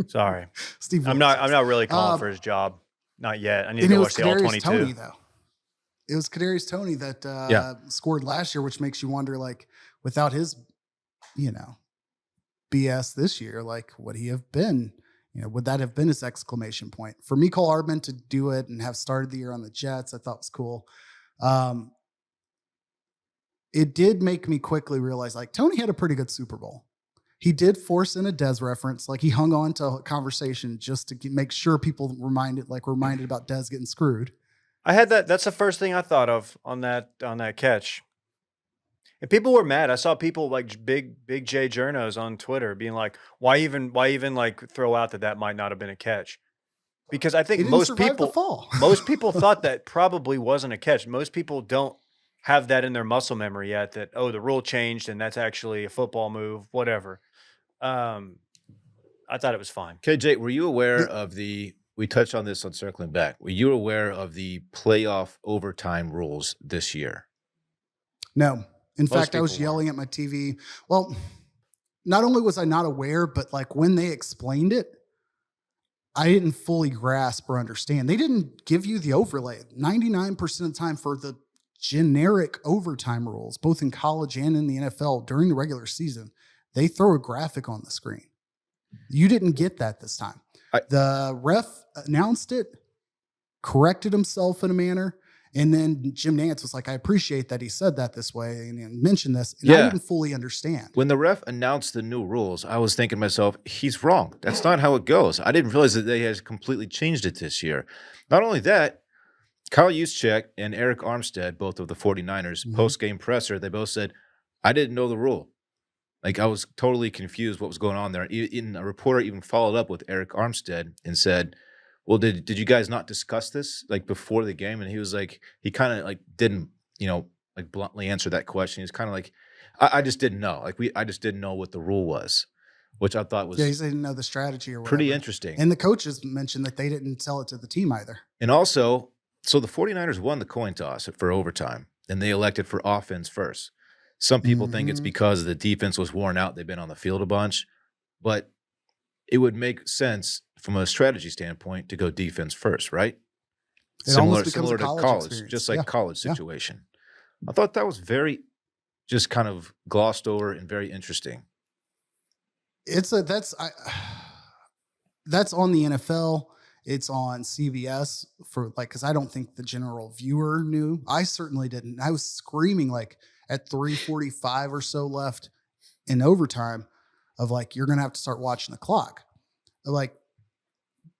Sorry. Steve I'm Wilkos. not really calling for his job. Not yet. I need to And it go was watch the all Kadarius 22. Toney, though. It was Kadarius Toney that scored last year, which makes you wonder, like, without his, BS this year, like, would he have been? Would that have been his exclamation point? For Mecole Hardman to do it and have started the year on the Jets, I thought was cool. It did make me quickly realize, like, Toney had a pretty good Super Bowl. He did force in a Dez reference. Like, he hung on to a conversation just to make sure people reminded about Dez getting screwed. I had that. That's the first thing I thought of on that catch. And people were mad. I saw people like big J journos on Twitter being like, "Why even like throw out that might not have been a catch?" Because I think most people thought that probably wasn't a catch. Most people don't have that in their muscle memory yet. That the rule changed and that's actually a football move. Whatever. I thought it was fine. KJ, were you aware of we touched on this on Circling Back. Were you aware of the playoff overtime rules this year? No. In Most fact, I was people yelling at my TV. Well, not only was I not aware, but like when they explained it, I didn't fully grasp or understand. They didn't give you the overlay. 99% of the time for the generic overtime rules, both in college and in the NFL during the regular season, they throw a graphic on the screen. You didn't get that this time. The ref announced it, corrected himself in a manner, and then Jim Nantz was like, I appreciate that he said that this way and mentioned this. And I didn't fully understand. When the ref announced the new rules, I was thinking to myself, he's wrong. That's not how it goes. I didn't realize that they had completely changed it this year. Not only that, Kyle Juszczyk and Eric Armstead, both of the 49ers, post-game presser, they both said, I didn't know the rule. Like, I was totally confused what was going on there. A reporter even followed up with Eric Armstead and said, well, did you guys not discuss this like before the game? And he was like, he kind of like didn't, like bluntly answer that question. He's kind of like, I just didn't know. I just didn't know what the rule was, which I thought was Yeah, he didn't know the strategy or whatever. pretty interesting. And the coaches mentioned that they didn't tell it to the team either. And also, so the 49ers won the coin toss for overtime, and they elected for offense first. Some people think it's Mhm. because the defense was worn out. They've been on the field a bunch, but it would make sense from a strategy standpoint to go defense first, right? It almost becomes a to college college, experience. just like Yeah. college Yeah. situation. I thought that was very just kind of glossed over and very interesting. That's on the NFL. It's on CBS for like, because I don't think the general viewer knew. I certainly didn't. I was screaming like at 3:45 or so left in overtime of like, you're gonna have to start watching the clock. Like,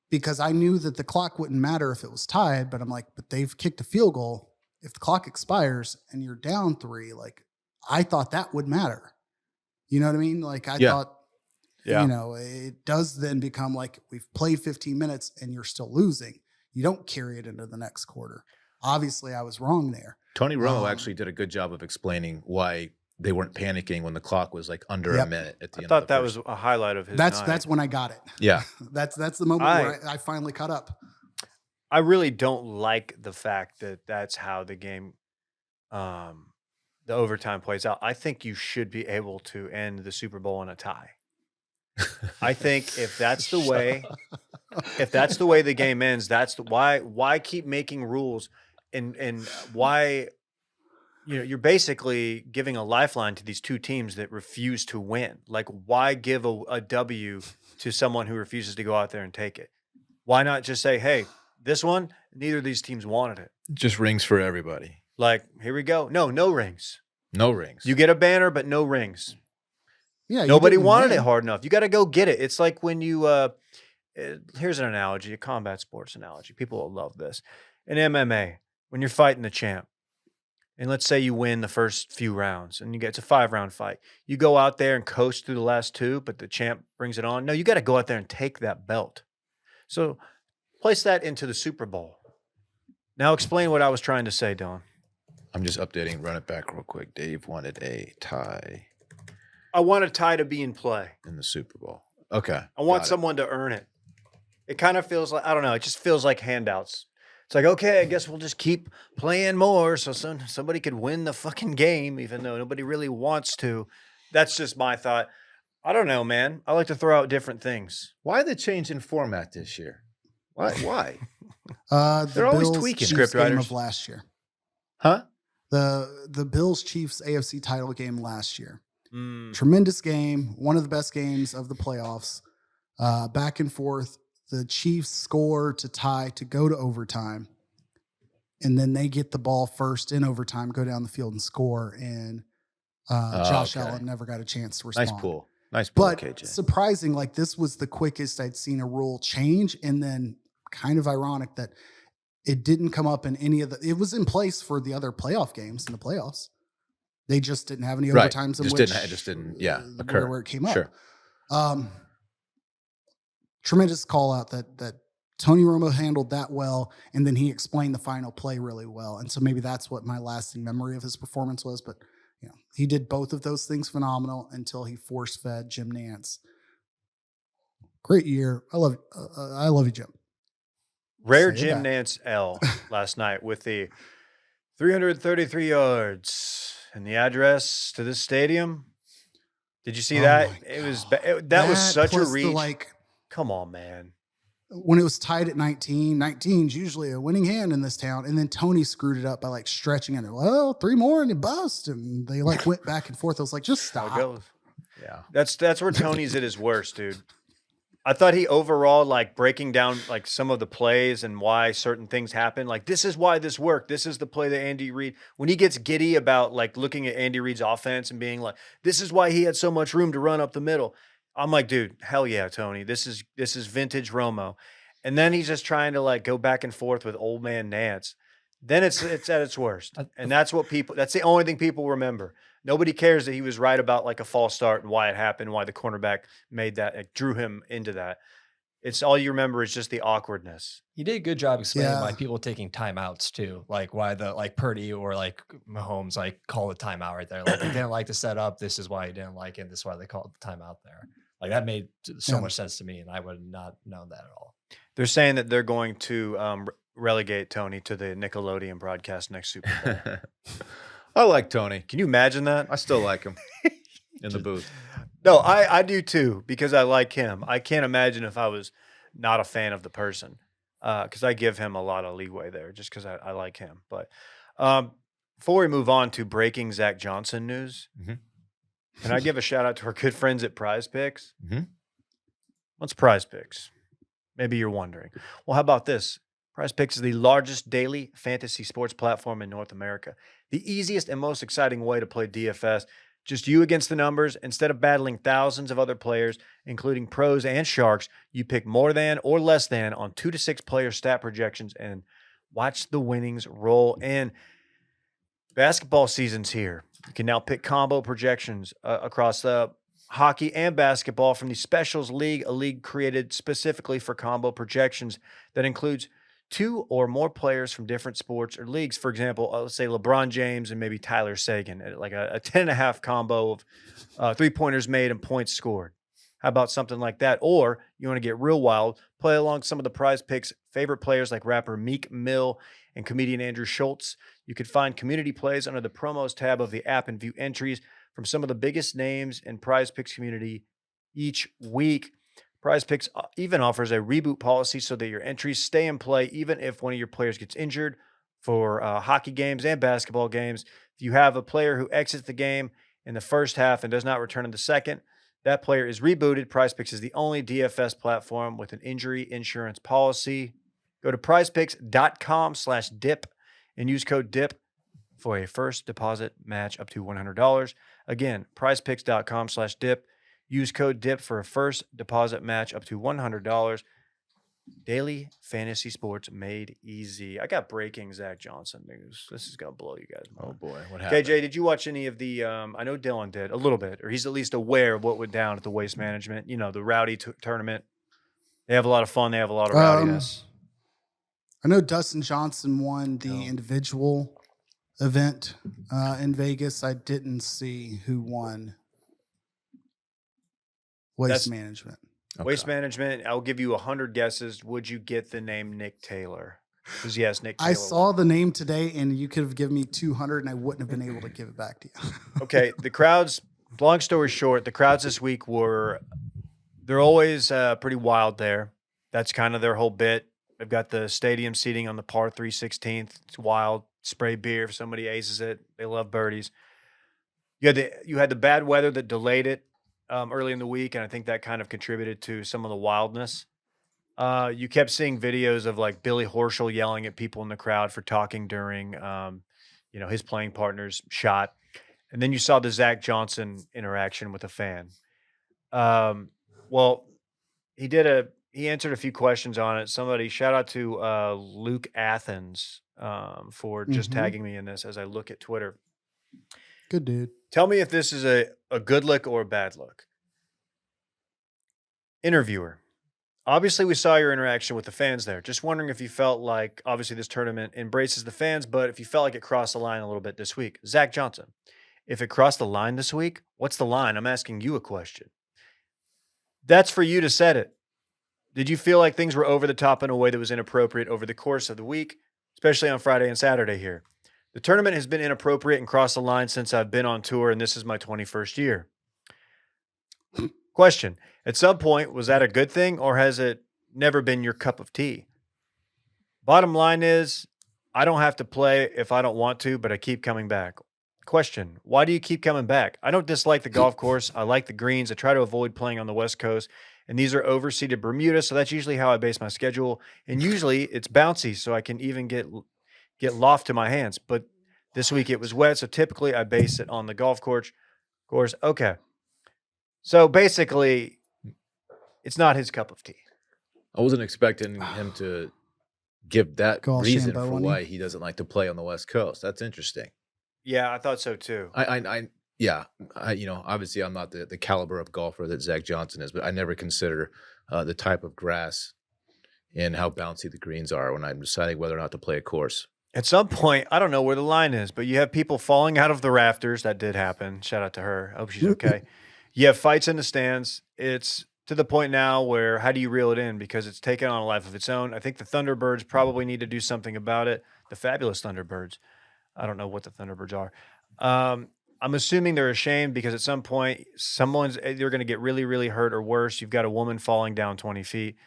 because I knew that the clock wouldn't matter if it was tied, but I'm like, but they've kicked a field goal. If the clock expires and you're down 3, like I thought that would matter. You know what I mean? Like I thought, Yeah. you know, it does then become like we've played 15 minutes and you're still losing. You don't carry it into the next quarter. Obviously, I was wrong there. Tony Romo actually did a good job of explaining why they weren't panicking when the clock was like under a minute at the I end. thought of the that first. was a highlight of his That's night. when I got it. Yeah. That's the moment where I finally caught up. I really don't like the fact that that's how the game, the overtime plays out. I think you should be able to end the Super Bowl in a tie. I think if that's the way, the game ends, that's why keep making rules and why, you're basically giving a lifeline to these two teams that refuse to win. Like, why give a W to someone who refuses to go out there and take it? Why not just say, hey, this one, neither of these teams wanted it. Just rings for everybody. Like, here we go. No rings. No rings. You get a banner, but no rings. Yeah, Nobody wanted it hard enough. You got to go get it. It's like when you, here's an analogy, a combat sports analogy. People will love this. In MMA, when you're fighting the champ, and let's say you win the first few rounds and it's a 5-round fight. You go out there and coast through the last 2, but the champ brings it on. No, you got to go out there and take that belt. So place that into the Super Bowl. Now explain what I was trying to say, Don. I'm just updating. Run it back real quick. Dave wanted a tie I want a tie to be in play. in the Super Bowl. Okay. I want got it. someone to earn it. It kind of feels like, I don't know, it just feels like handouts. It's like, okay, I guess we'll just keep playing more so somebody could win the fucking game, even though nobody really wants to. That's just my thought. I don't know, man. I like to throw out different things. Why the change in format this year? Why? They're always Bills tweaking. Chiefs game Scriptwriters. of last year. Huh? The Bills Chiefs AFC title game last year. Mm. Tremendous game, one of the best games of the playoffs. Back and forth. The Chiefs score to tie to go to overtime. And then they get the ball first in overtime, go down the field and score. And Josh okay. Allen never got a chance to respond. Nice pull, But KJ. surprising, like this was the quickest I'd seen a rule change. And then kind of ironic that it didn't come up in any of the, it was in place for the other playoff games in the playoffs. They just didn't have any Right. overtimes in Just which didn't, occur. where it came up. Sure. Tremendous call out that Tony Romo handled that well, and then he explained the final play really well. And so maybe that's what my lasting memory of his performance was. But he did both of those things phenomenal until he force fed Jim Nantz. Great year. I love you, Jim. Rare Say Jim that. Nantz L last night with the 333 yards and the address to this stadium. Did you see Oh that? my It was God. that was such a plus the, reach. Come on, man. when it was tied at 19's usually a winning hand in this town. And then Tony screwed it up by like stretching it. Well, 3 more and you bust. And they like went back and forth. I was like, just How it stop. goes. Yeah. That's where Tony's at his worst, dude. I thought he overall, like, breaking down like some of the plays and why certain things happen. Like, this is why this worked. This is the play that Andy Reid, when he gets giddy about like looking at Andy Reid's offense and being like, this is why he had so much room to run up the middle. I'm like, dude, hell yeah, Tony. This is vintage Romo. And then he's just trying to like go back and forth with old man Nance. Then it's at its worst. And that's the only thing people remember. Nobody cares that he was right about like a false start and why it happened, why the cornerback made that, it drew him into that. It's all you remember is just the awkwardness. He did a good job explaining why Yeah. people taking timeouts too, like why the like Purdy or like Mahomes like call a timeout right there. Like they didn't like the setup. This is why he didn't like it. This is why they called the timeout there. Like that made so Yeah. much sense to me, and I would not know that at all. They're saying that they're going to relegate Tony to the Nickelodeon broadcast next Super Bowl. I like Tony. Can you imagine that? I still like him in the booth. No, I do too, because I like him. I can't imagine if I was not a fan of the person, because I give him a lot of leeway there just because I like him. But before we move on to breaking Zach Johnson news, Mhm. can I give a shout out to our good friends at Prize Picks? Mhm. What's Prize Picks? Maybe you're wondering. Well, how about this? Prize Picks is the largest daily fantasy sports platform in North America. The easiest and most exciting way to play DFS. Just you against the numbers. Instead of battling thousands of other players, including pros and sharks, you pick more than or less than on 2 to 6 player stat projections and watch the winnings roll in. Basketball season's here. You can now pick combo projections across hockey and basketball from the Specials League, a league created specifically for combo projections that includes 2 or more players from different sports or leagues. For example, let's say LeBron James and maybe Tyler Sagan, like a 10.5 combo of 3-pointers made and points scored. How about something like that? Or you want to get real wild, play along some of the Prize Picks favorite players like rapper Meek Mill and comedian Andrew Schultz. You could find community plays under the promos tab of the app and view entries from some of the biggest names in Prize Picks community each week. Prize Picks even offers a reboot policy so that your entries stay in play even if one of your players gets injured for hockey games and basketball games. If you have a player who exits the game in the first half and does not return in the second, that player is rebooted. Prize Picks is the only DFS platform with an injury insurance policy. Go to prizepicks.com/dip and use code DIP for a first deposit match up to $100. Again, prizepicks.com/dip. Use code DIP for a first deposit match up to $100. Daily fantasy sports made easy. I got breaking Zach Johnson news. This is going to blow you guys' Oh mind. boy, what happened? KJ, did you watch any of the, I know Dylan did a little bit, or he's at least aware of what went down at the Waste Management, the rowdy tournament. They have a lot of fun. They have a lot of rowdiness. I know Dustin Johnson won the Oh. individual event in Vegas. I didn't see who won Waste Management. Okay. Waste Management, I'll give you 100 guesses. Would you get the name Nick Taylor? Because yes, Nick Taylor. I saw the name today, and you could have given me 200, and I wouldn't have been able to give it back to you. Okay, the crowds, long story short, the crowds this week they're always pretty wild there. That's kind of their whole bit. They've got the stadium seating on the par 3 16th. It's wild. Spray beer if somebody aces it. They love birdies. You had the bad weather that delayed it early in the week, and I think that kind of contributed to some of the wildness. You kept seeing videos of like Billy Horschel yelling at people in the crowd for talking during, his playing partner's shot, and then you saw the Zach Johnson interaction with a fan. Well, he answered a few questions on it. Somebody shout out to Luke Athens for just tagging me in this as I look at Twitter. Good dude. Tell me if this is a good look or a bad look. Interviewer. Obviously, we saw your interaction with the fans there. Just wondering if you felt like, obviously, this tournament embraces the fans, but if you felt like it crossed the line a little bit this week. Zach Johnson. If it crossed the line this week, what's the line? I'm asking you a question. That's for you to set it. Did you feel like things were over the top in a way that was inappropriate over the course of the week, especially on Friday and Saturday here? The tournament has been inappropriate and crossed the line since I've been on tour, and this is my 21st year. Question. At some point, was that a good thing, or has it never been your cup of tea? Bottom line is, I don't have to play if I don't want to, but I keep coming back. Question. Why do you keep coming back? I don't dislike the golf course. I like the greens. I try to avoid playing on the West Coast, and these are overseeded Bermuda, so that's usually how I base my schedule. And usually it's bouncy, so I can even get loft to my hands. But this week it was wet, so typically I base it on the golf course. Okay. So basically, it's not his cup of tea. I wasn't expecting him to give that Go all reason Shambo for on why you. he doesn't like to play on the West Coast. That's interesting. Yeah, I thought so too. Obviously I'm not the caliber of golfer that Zach Johnson is, but I never consider the type of grass and how bouncy the greens are when I'm deciding whether or not to play a course. At some point, I don't know where the line is, but you have people falling out of the rafters. That did happen. Shout out to her. I hope she's okay. You have fights in the stands. It's to the point now where how do you reel it in? Because it's taken on a life of its own. I think the Thunderbirds probably need to do something about it. The fabulous Thunderbirds. I don't know what the Thunderbirds are. I'm assuming they're ashamed because at some point, someone's either going to get really, really hurt or worse. You've got a woman falling down 20 feet.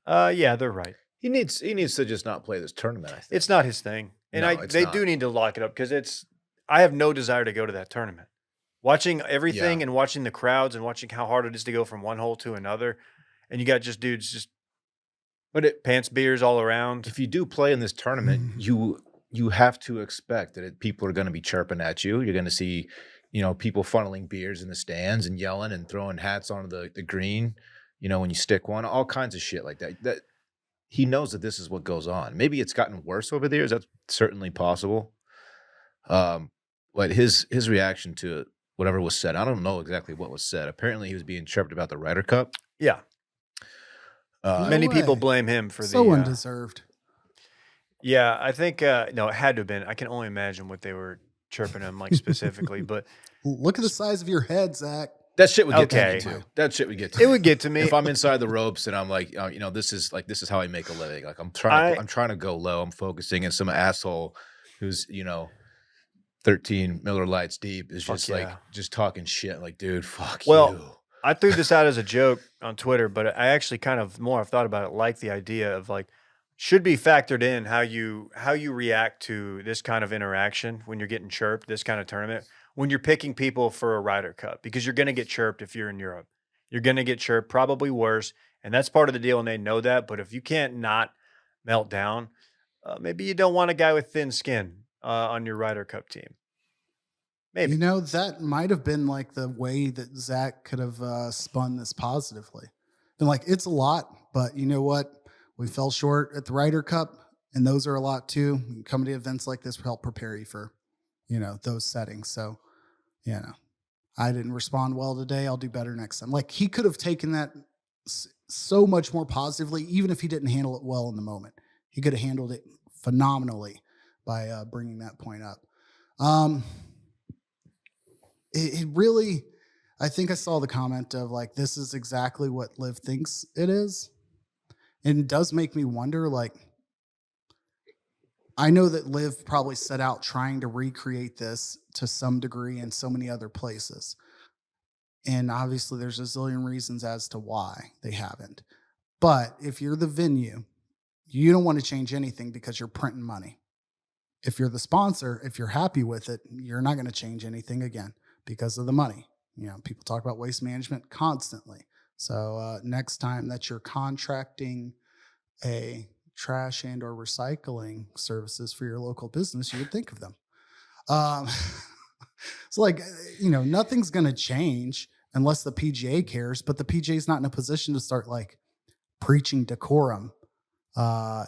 Yeah, they're right. He needs to just not play this tournament, I think. It's not his thing. And No, it's they not. do need to lock it up because I have no desire to go to that tournament. Watching everything and watching the crowds and watching how hard it is to go from one hole to another. And you got just dudes just pants beers all around. If you do play in this tournament, you have to expect that people are going to be chirping at you. You're going to see, people funneling beers in the stands and yelling and throwing hats onto the green, when you stick one, all kinds of shit like that. That he knows that this is what goes on. Maybe it's gotten worse over the years. That's certainly possible. But his reaction to whatever was said, I don't know exactly what was said. Apparently he was being chirped about the Ryder Cup. Yeah. Many people blame him for so undeserved. Yeah, I think no, it had to have been. I can only imagine what they were chirping him like specifically, but look at the size of your head, Zach. That shit would get to me too. That shit would get to me. It would get to me if I'm inside the ropes and I'm like, this is how I make a living. Like I'm trying to go low. I'm focusing, and some asshole who's 13 Miller Lights deep is just just talking shit. Like, dude, fuck you. I threw this out as a joke on Twitter, but I actually kind of more I've thought about it, like the idea of like should be factored in how you react to this kind of interaction when you're getting chirped, this kind of tournament. When you're picking people for a Ryder Cup, because you're going to get chirped if you're in Europe. You're going to get chirped, probably worse, and that's part of the deal, and they know that. But if you can't not melt down, maybe you don't want a guy with thin skin on your Ryder Cup team. Maybe. That might have been like the way that Zach could have spun this positively. Been like, it's a lot, but you know what? We fell short at the Ryder Cup, and those are a lot too. Coming to events like this will help prepare you for, those settings. So, I didn't respond well today. I'll do better next time. Like he could have taken that so much more positively, even if he didn't handle it well in the moment. He could have handled it phenomenally by bringing that point up. It really, I think I saw the comment of like, this is exactly what Liv thinks it is. And it does make me wonder, like, I know that Liv probably set out trying to recreate this to some degree in so many other places. And obviously there's a zillion reasons as to why they haven't. But if you're the venue, you don't want to change anything because you're printing money. If you're the sponsor, if you're happy with it, you're not going to change anything again because of the money. People talk about waste management constantly. So next time that you're contracting a trash and or recycling services for your local business, you would think of them. So like, nothing's going to change unless the PGA cares, but the PGA is not in a position to start like preaching decorum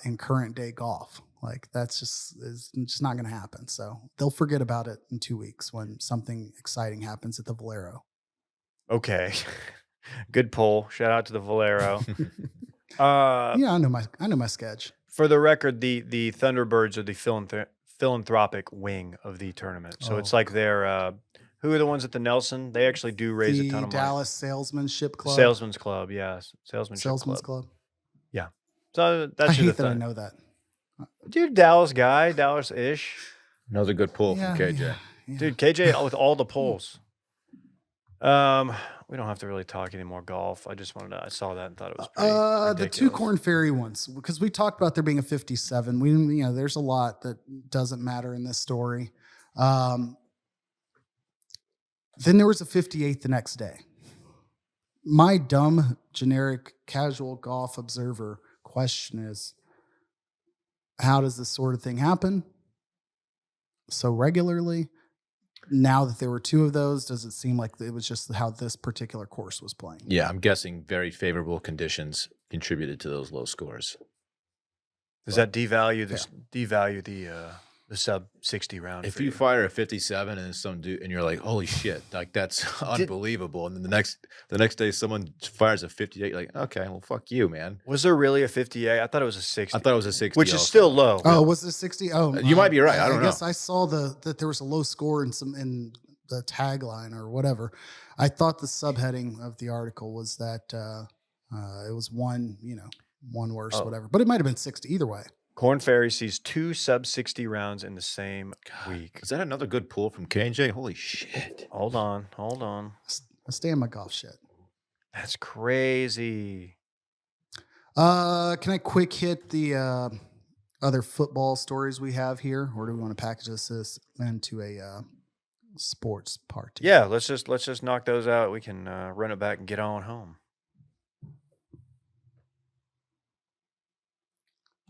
in current day golf. Like it's just not going to happen. So they'll forget about it in 2 weeks when something exciting happens at the Valero. Okay. Good pull. Shout out to the Valero. I know my sketch. For the record, the Thunderbirds are the philanthropic wing of the tournament. So it's like they're who are the ones at the Nelson? They actually do raise a ton of money. The Dallas Salesmanship Club. Salesman's Club, yes. Salesman's Club. Yeah. So that's I hate that I know that. Dude, Dallas guy, Dallas-ish. Another good pull from KJ. Yeah. Dude, KJ with all the pulls. We don't have to really talk anymore golf. I just wanted to, I saw that and thought it was pretty ridiculous. The two Corn Ferry ones, because we talked about there being a 57. There's a lot that doesn't matter in this story. Then there was a 58 the next day. My dumb, generic, casual golf observer question is, how does this sort of thing happen so regularly? Now that there were two of those, does it seem like it was just how this particular course was playing? Yeah, I'm guessing very favorable conditions contributed to those low scores. Does that devalue the the sub 60 round. If for you fire a 57 and some dude, and you're like, holy shit, like that's unbelievable. And then the next day, someone fires a 58. Like, okay, well, fuck you, man. Was there really a 58? I thought it was a 60. I thought it was a 60, which is also. still low. Oh, was it 60? Oh, You might be right. I don't know. guess I saw that there was a low score in the tagline or whatever. I thought the subheading of the article was that it was one worse, whatever. But it might have been 60 either way. Corn Ferry sees 2 sub 60 rounds in the same week. Is that another good pull from K&J? Holy shit. Hold on. I stay on my golf shit. That's crazy. Can I quick hit the other football stories we have here, or do we want to package this into a sports party? Yeah, let's just knock those out. We can run it back and get on home.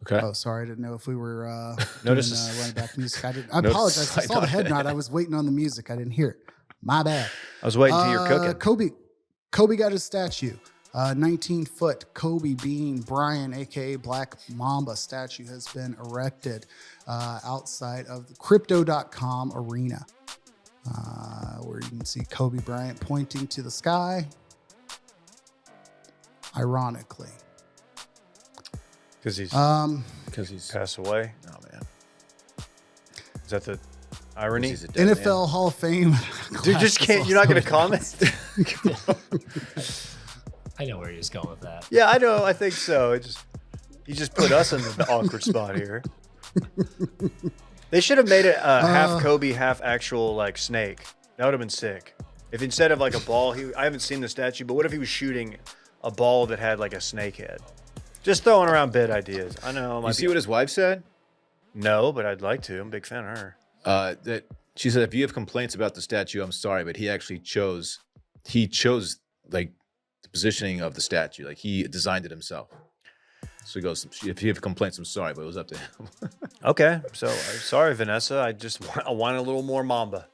Okay. Oh, sorry. I didn't know if we were Notice running back music. I apologize. I saw the head nod. I was waiting on the music. I didn't hear it. My bad. I was waiting till you're cooking. Kobe got his statue. 19-foot Kobe Bean Bryant, a.k.a. Black Mamba statue has been erected outside of the Crypto.com arena, where you can see Kobe Bryant pointing to the sky, ironically. Because he's passed away. Oh, man. Is that the irony? He's a dead NFL Hall of Fame. Dude, just can't. You're not going to comment? I know where he was going with that. Yeah, I know. I think so. You just put us in the awkward spot here. They should have made it half Kobe, half actual like snake. That would have been sick. If instead of like a ball, I haven't seen the statue, but what if he was shooting a ball that had like a snake head? Just throwing around bid ideas. I know. You see what his wife said? No, but I'd like to. I'm a big fan of her. That she said, if you have complaints about the statue, I'm sorry, but he actually chose like the positioning of the statue. Like he designed it himself. So he goes, if you have complaints, I'm sorry, but it was up to him. Okay. So sorry, Vanessa. I want a little more Mamba.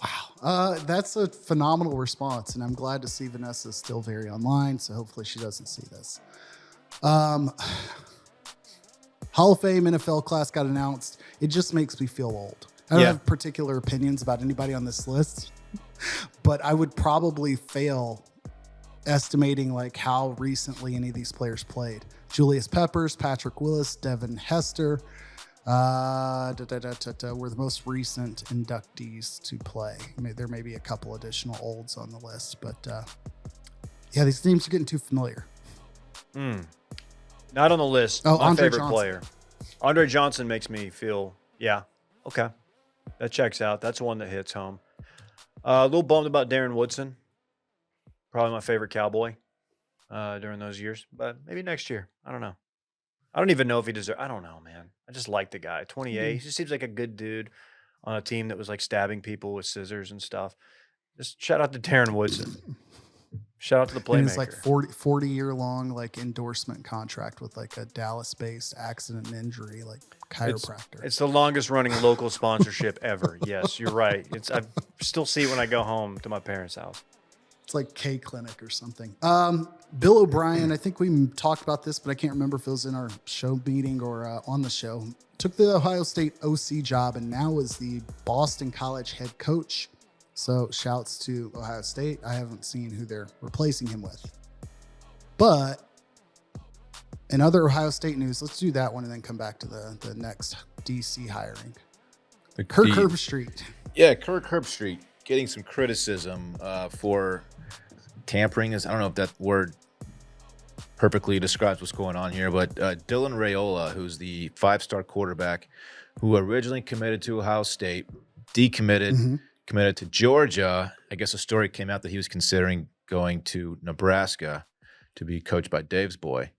Wow. That's a phenomenal response, and I'm glad to see Vanessa's still very online, so hopefully she doesn't see this. Hall of Fame NFL class got announced. It just makes me feel old. I don't have particular opinions about anybody on this list, but I would probably fail estimating like how recently any of these players played. Julius Peppers, Patrick Willis, Devin Hester were the most recent inductees to play. There may be a couple additional olds on the list, but these names are getting too familiar. Not on the list. Oh, My Andre favorite Johnson. player. Andre Johnson makes me feel, okay. That checks out. That's one that hits home. A little bummed about Darren Woodson. Probably my favorite Cowboy during those years, but maybe next year. I don't know. I don't even know if he deserves. I don't know, man. I just like the guy. 28. He just seems like a good dude on a team that was like stabbing people with scissors and stuff. Just shout out to Darren Woodson. Shout out to the playmaker. And it's like 40-year-long like endorsement contract with like a Dallas-based accident and injury like chiropractor. It's the longest running local sponsorship ever. Yes, you're right. I still see it when I go home to my parents' house. It's like K Clinic or something. Bill O'Brien, I think we talked about this, but I can't remember if it was in our show meeting or on the show. Took the Ohio State OC job and now is the Boston College head coach. So shouts to Ohio State. I haven't seen who they're replacing him with. But in other Ohio State news, let's do that one and then come back to the next DC hiring. Kirk Herbstreit. Yeah, Kirk Herbstreit getting some criticism for tampering. I don't know if that word perfectly describes what's going on here, but Dylan Raiola, who's the 5-star quarterback who originally committed to Ohio State, decommitted, committed to Georgia. I guess a story came out that he was considering going to Nebraska to be coached by Dave's boy,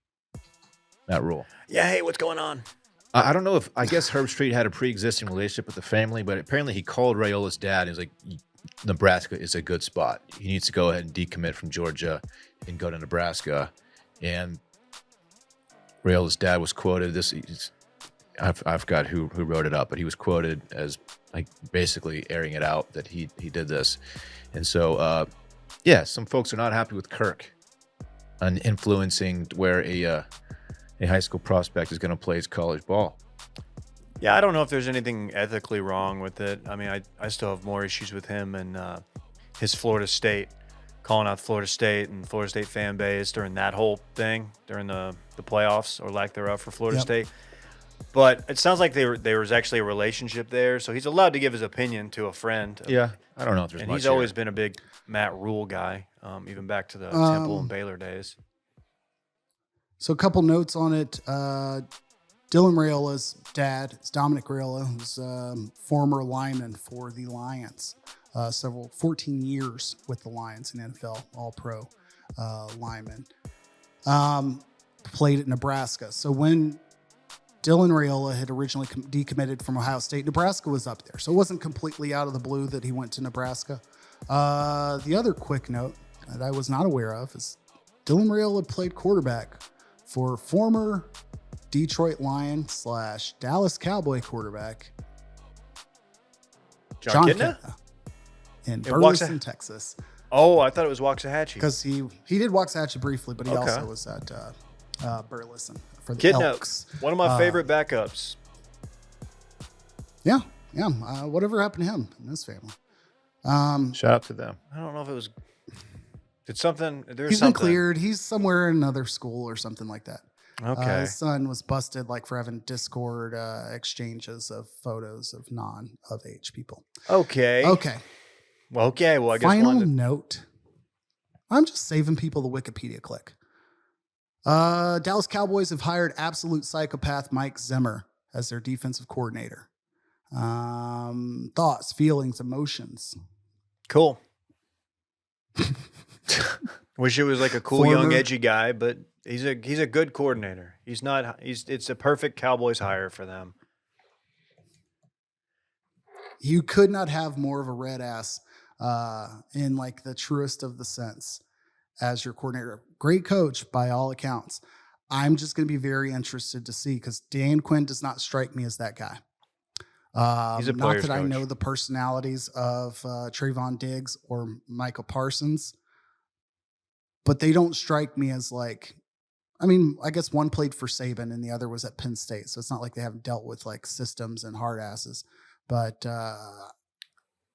Matt Rule. Yeah, hey, what's going on? I don't know I guess Herbstreit had a pre-existing relationship with the family, but apparently he called Raiola's dad and he was like, Nebraska is a good spot. He needs to go ahead and decommit from Georgia and go to Nebraska. And Raiola's dad was quoted, I forgot who wrote it up, but he was quoted as like basically airing it out that he did this. And so, some folks are not happy with Kirk on influencing where a high school prospect is going to play his college ball. Yeah, I don't know if there's anything ethically wrong with it. I mean, I still have more issues with him and his Florida State, calling out Florida State and Florida State fan base during that whole thing, during the playoffs or lack thereof for Florida Yep. State. But it sounds like there was actually a relationship there, so he's allowed to give his opinion to a friend. Yeah, I don't know if there's And much. he's always been a big Matt Rule guy, even back to the Temple and Baylor days. So a couple notes on it. Dylan Raiola's dad is Dominic Raiola, who's former lineman for the Lions. 14 years with the Lions in NFL, all-pro lineman. Played at Nebraska. So when Dylan Raiola had originally decommitted from Ohio State, Nebraska was up there. So it wasn't completely out of the blue that he went to Nebraska. The other quick note that I was not aware of is Dylan Raiola played quarterback for former Detroit Lion / Dallas Cowboy quarterback John Kitna? Kitna in In Burleson, Texas. Oh, I thought it was Waxahachie. Because he did Waxahachie briefly, but he Okay. also was at Burleson for the Kitna, Elks. one of my favorite backups. Yeah. Whatever happened to him and his family? Shout out to them. I don't know if it was. Did something? There's He's something. been cleared. He's somewhere in another school or something like that. Okay. His son was busted for having Discord exchanges of photos of of age people. Okay. Okay. Well, okay. Well, I guess Final one. note. I'm just saving people the Wikipedia click. Dallas Cowboys have hired absolute psychopath Mike Zimmer as their defensive coordinator. Thoughts, feelings, emotions. Cool. Wish it was like a cool, young, Former- edgy guy, but he's a good coordinator. He's not. It's a perfect Cowboys hire for them. You could not have more of a red ass in the truest of the sense as your coordinator. Great coach by all accounts. I'm just going to be very interested to see because Dan Quinn does not strike me as that guy. He's a not player's that I coach. know the personalities of Trayvon Diggs or Michael Parsons, but they don't strike me as I guess one played for Saban and the other was at Penn State. So it's not like they haven't dealt with systems and hard asses, but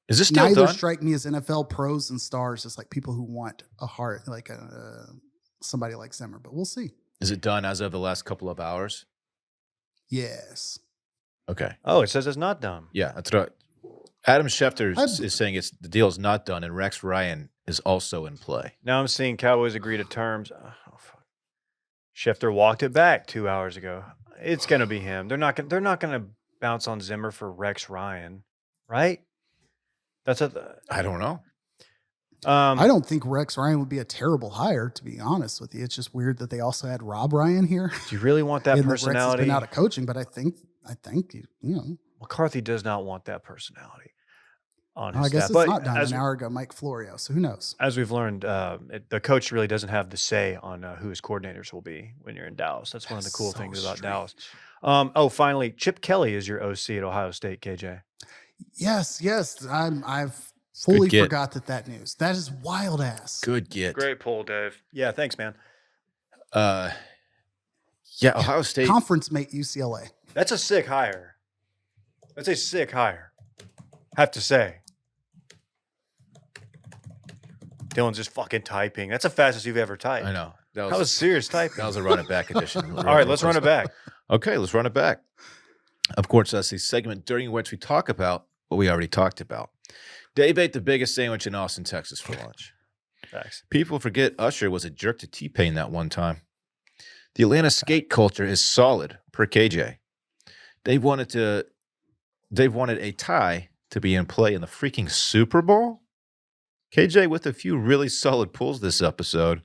Is this still neither done? strike me as NFL pros and stars, just people who want a heart, somebody like Zimmer, but we'll see. Is it done as of the last couple of hours? Yes. Okay. Oh, it says it's not done. Yeah, that's right. Adam Schefter is saying the deal is not done, and Rex Ryan is also in play. Now I'm seeing Cowboys agree to terms. Oh, fuck. Schefter walked it back 2 hours ago. It's gonna be him. They're not gonna bounce on Zimmer for Rex Ryan, right? That's I don't know. I don't think Rex Ryan would be a terrible hire, to be honest with you. It's just weird that they also had Rob Ryan here. Do you really want that And Rex has personality? been out of coaching, but I think you know. McCarthy does not want that personality on his I guess staff. it's But not done. as, An hour ago, Mike Florio. So who knows? as we've learned, the coach really doesn't have the say on who his coordinators will be when you're in Dallas. That's one of the That's cool so things about strange. Dallas. Finally, Chip Kelly is your OC at Ohio State, KJ. Yes. I've fully get. forgot that news. That is wild ass. Good get. Great pull, Dave. Yeah, thanks, man. Yeah, Ohio State. Conference mate UCLA. That's a sick hire. That's a sick hire. Have to say. Dylan's just fucking typing. That's the fastest you've ever typed. I know. That was serious typing. That was a run it back edition. All right, let's run it back. Okay, let's run it back. Of course, that's the segment during which we talk about what we already talked about. Dave ate the biggest sandwich in Austin, Texas for lunch. Thanks. People forget Usher was a jerk to T-Pain that one time. The Atlanta skate culture is solid, per KJ. Dave wanted a tie to be in play in the freaking Super Bowl? KJ with a few really solid pulls this episode.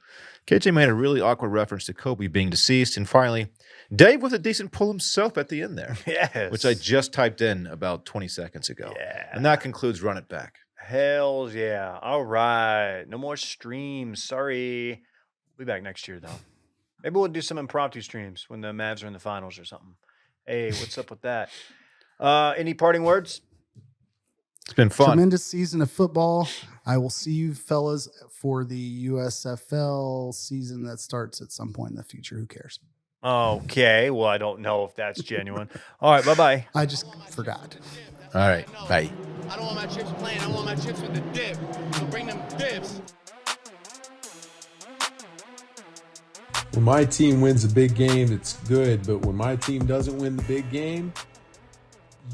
KJ made a really awkward reference to Kobe being deceased. And finally, Dave with a decent pull himself at the end there, Yes. which I just typed in about 20 seconds ago. Yeah. And that concludes Run It Back. Hells yeah. All right. No more streams. Sorry. We'll be back next year, though. Maybe we'll do some impromptu streams when the Mavs are in the finals or something. Hey, what's up with that? Any parting words? It's been fun. Tremendous season of football. I will see you fellas for the USFL season that starts at some point in the future. Who cares? Okay, well, I don't know if that's genuine. All right, bye-bye. I just forgot. All right, bye. I don't want my chips plain. I want my chips with the dip. So bring them dips. When my team wins a big game, it's good. But when my team doesn't win the big game,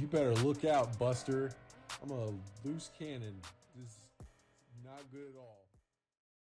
you better look out, Buster. I'm a loose cannon. This is not good at all.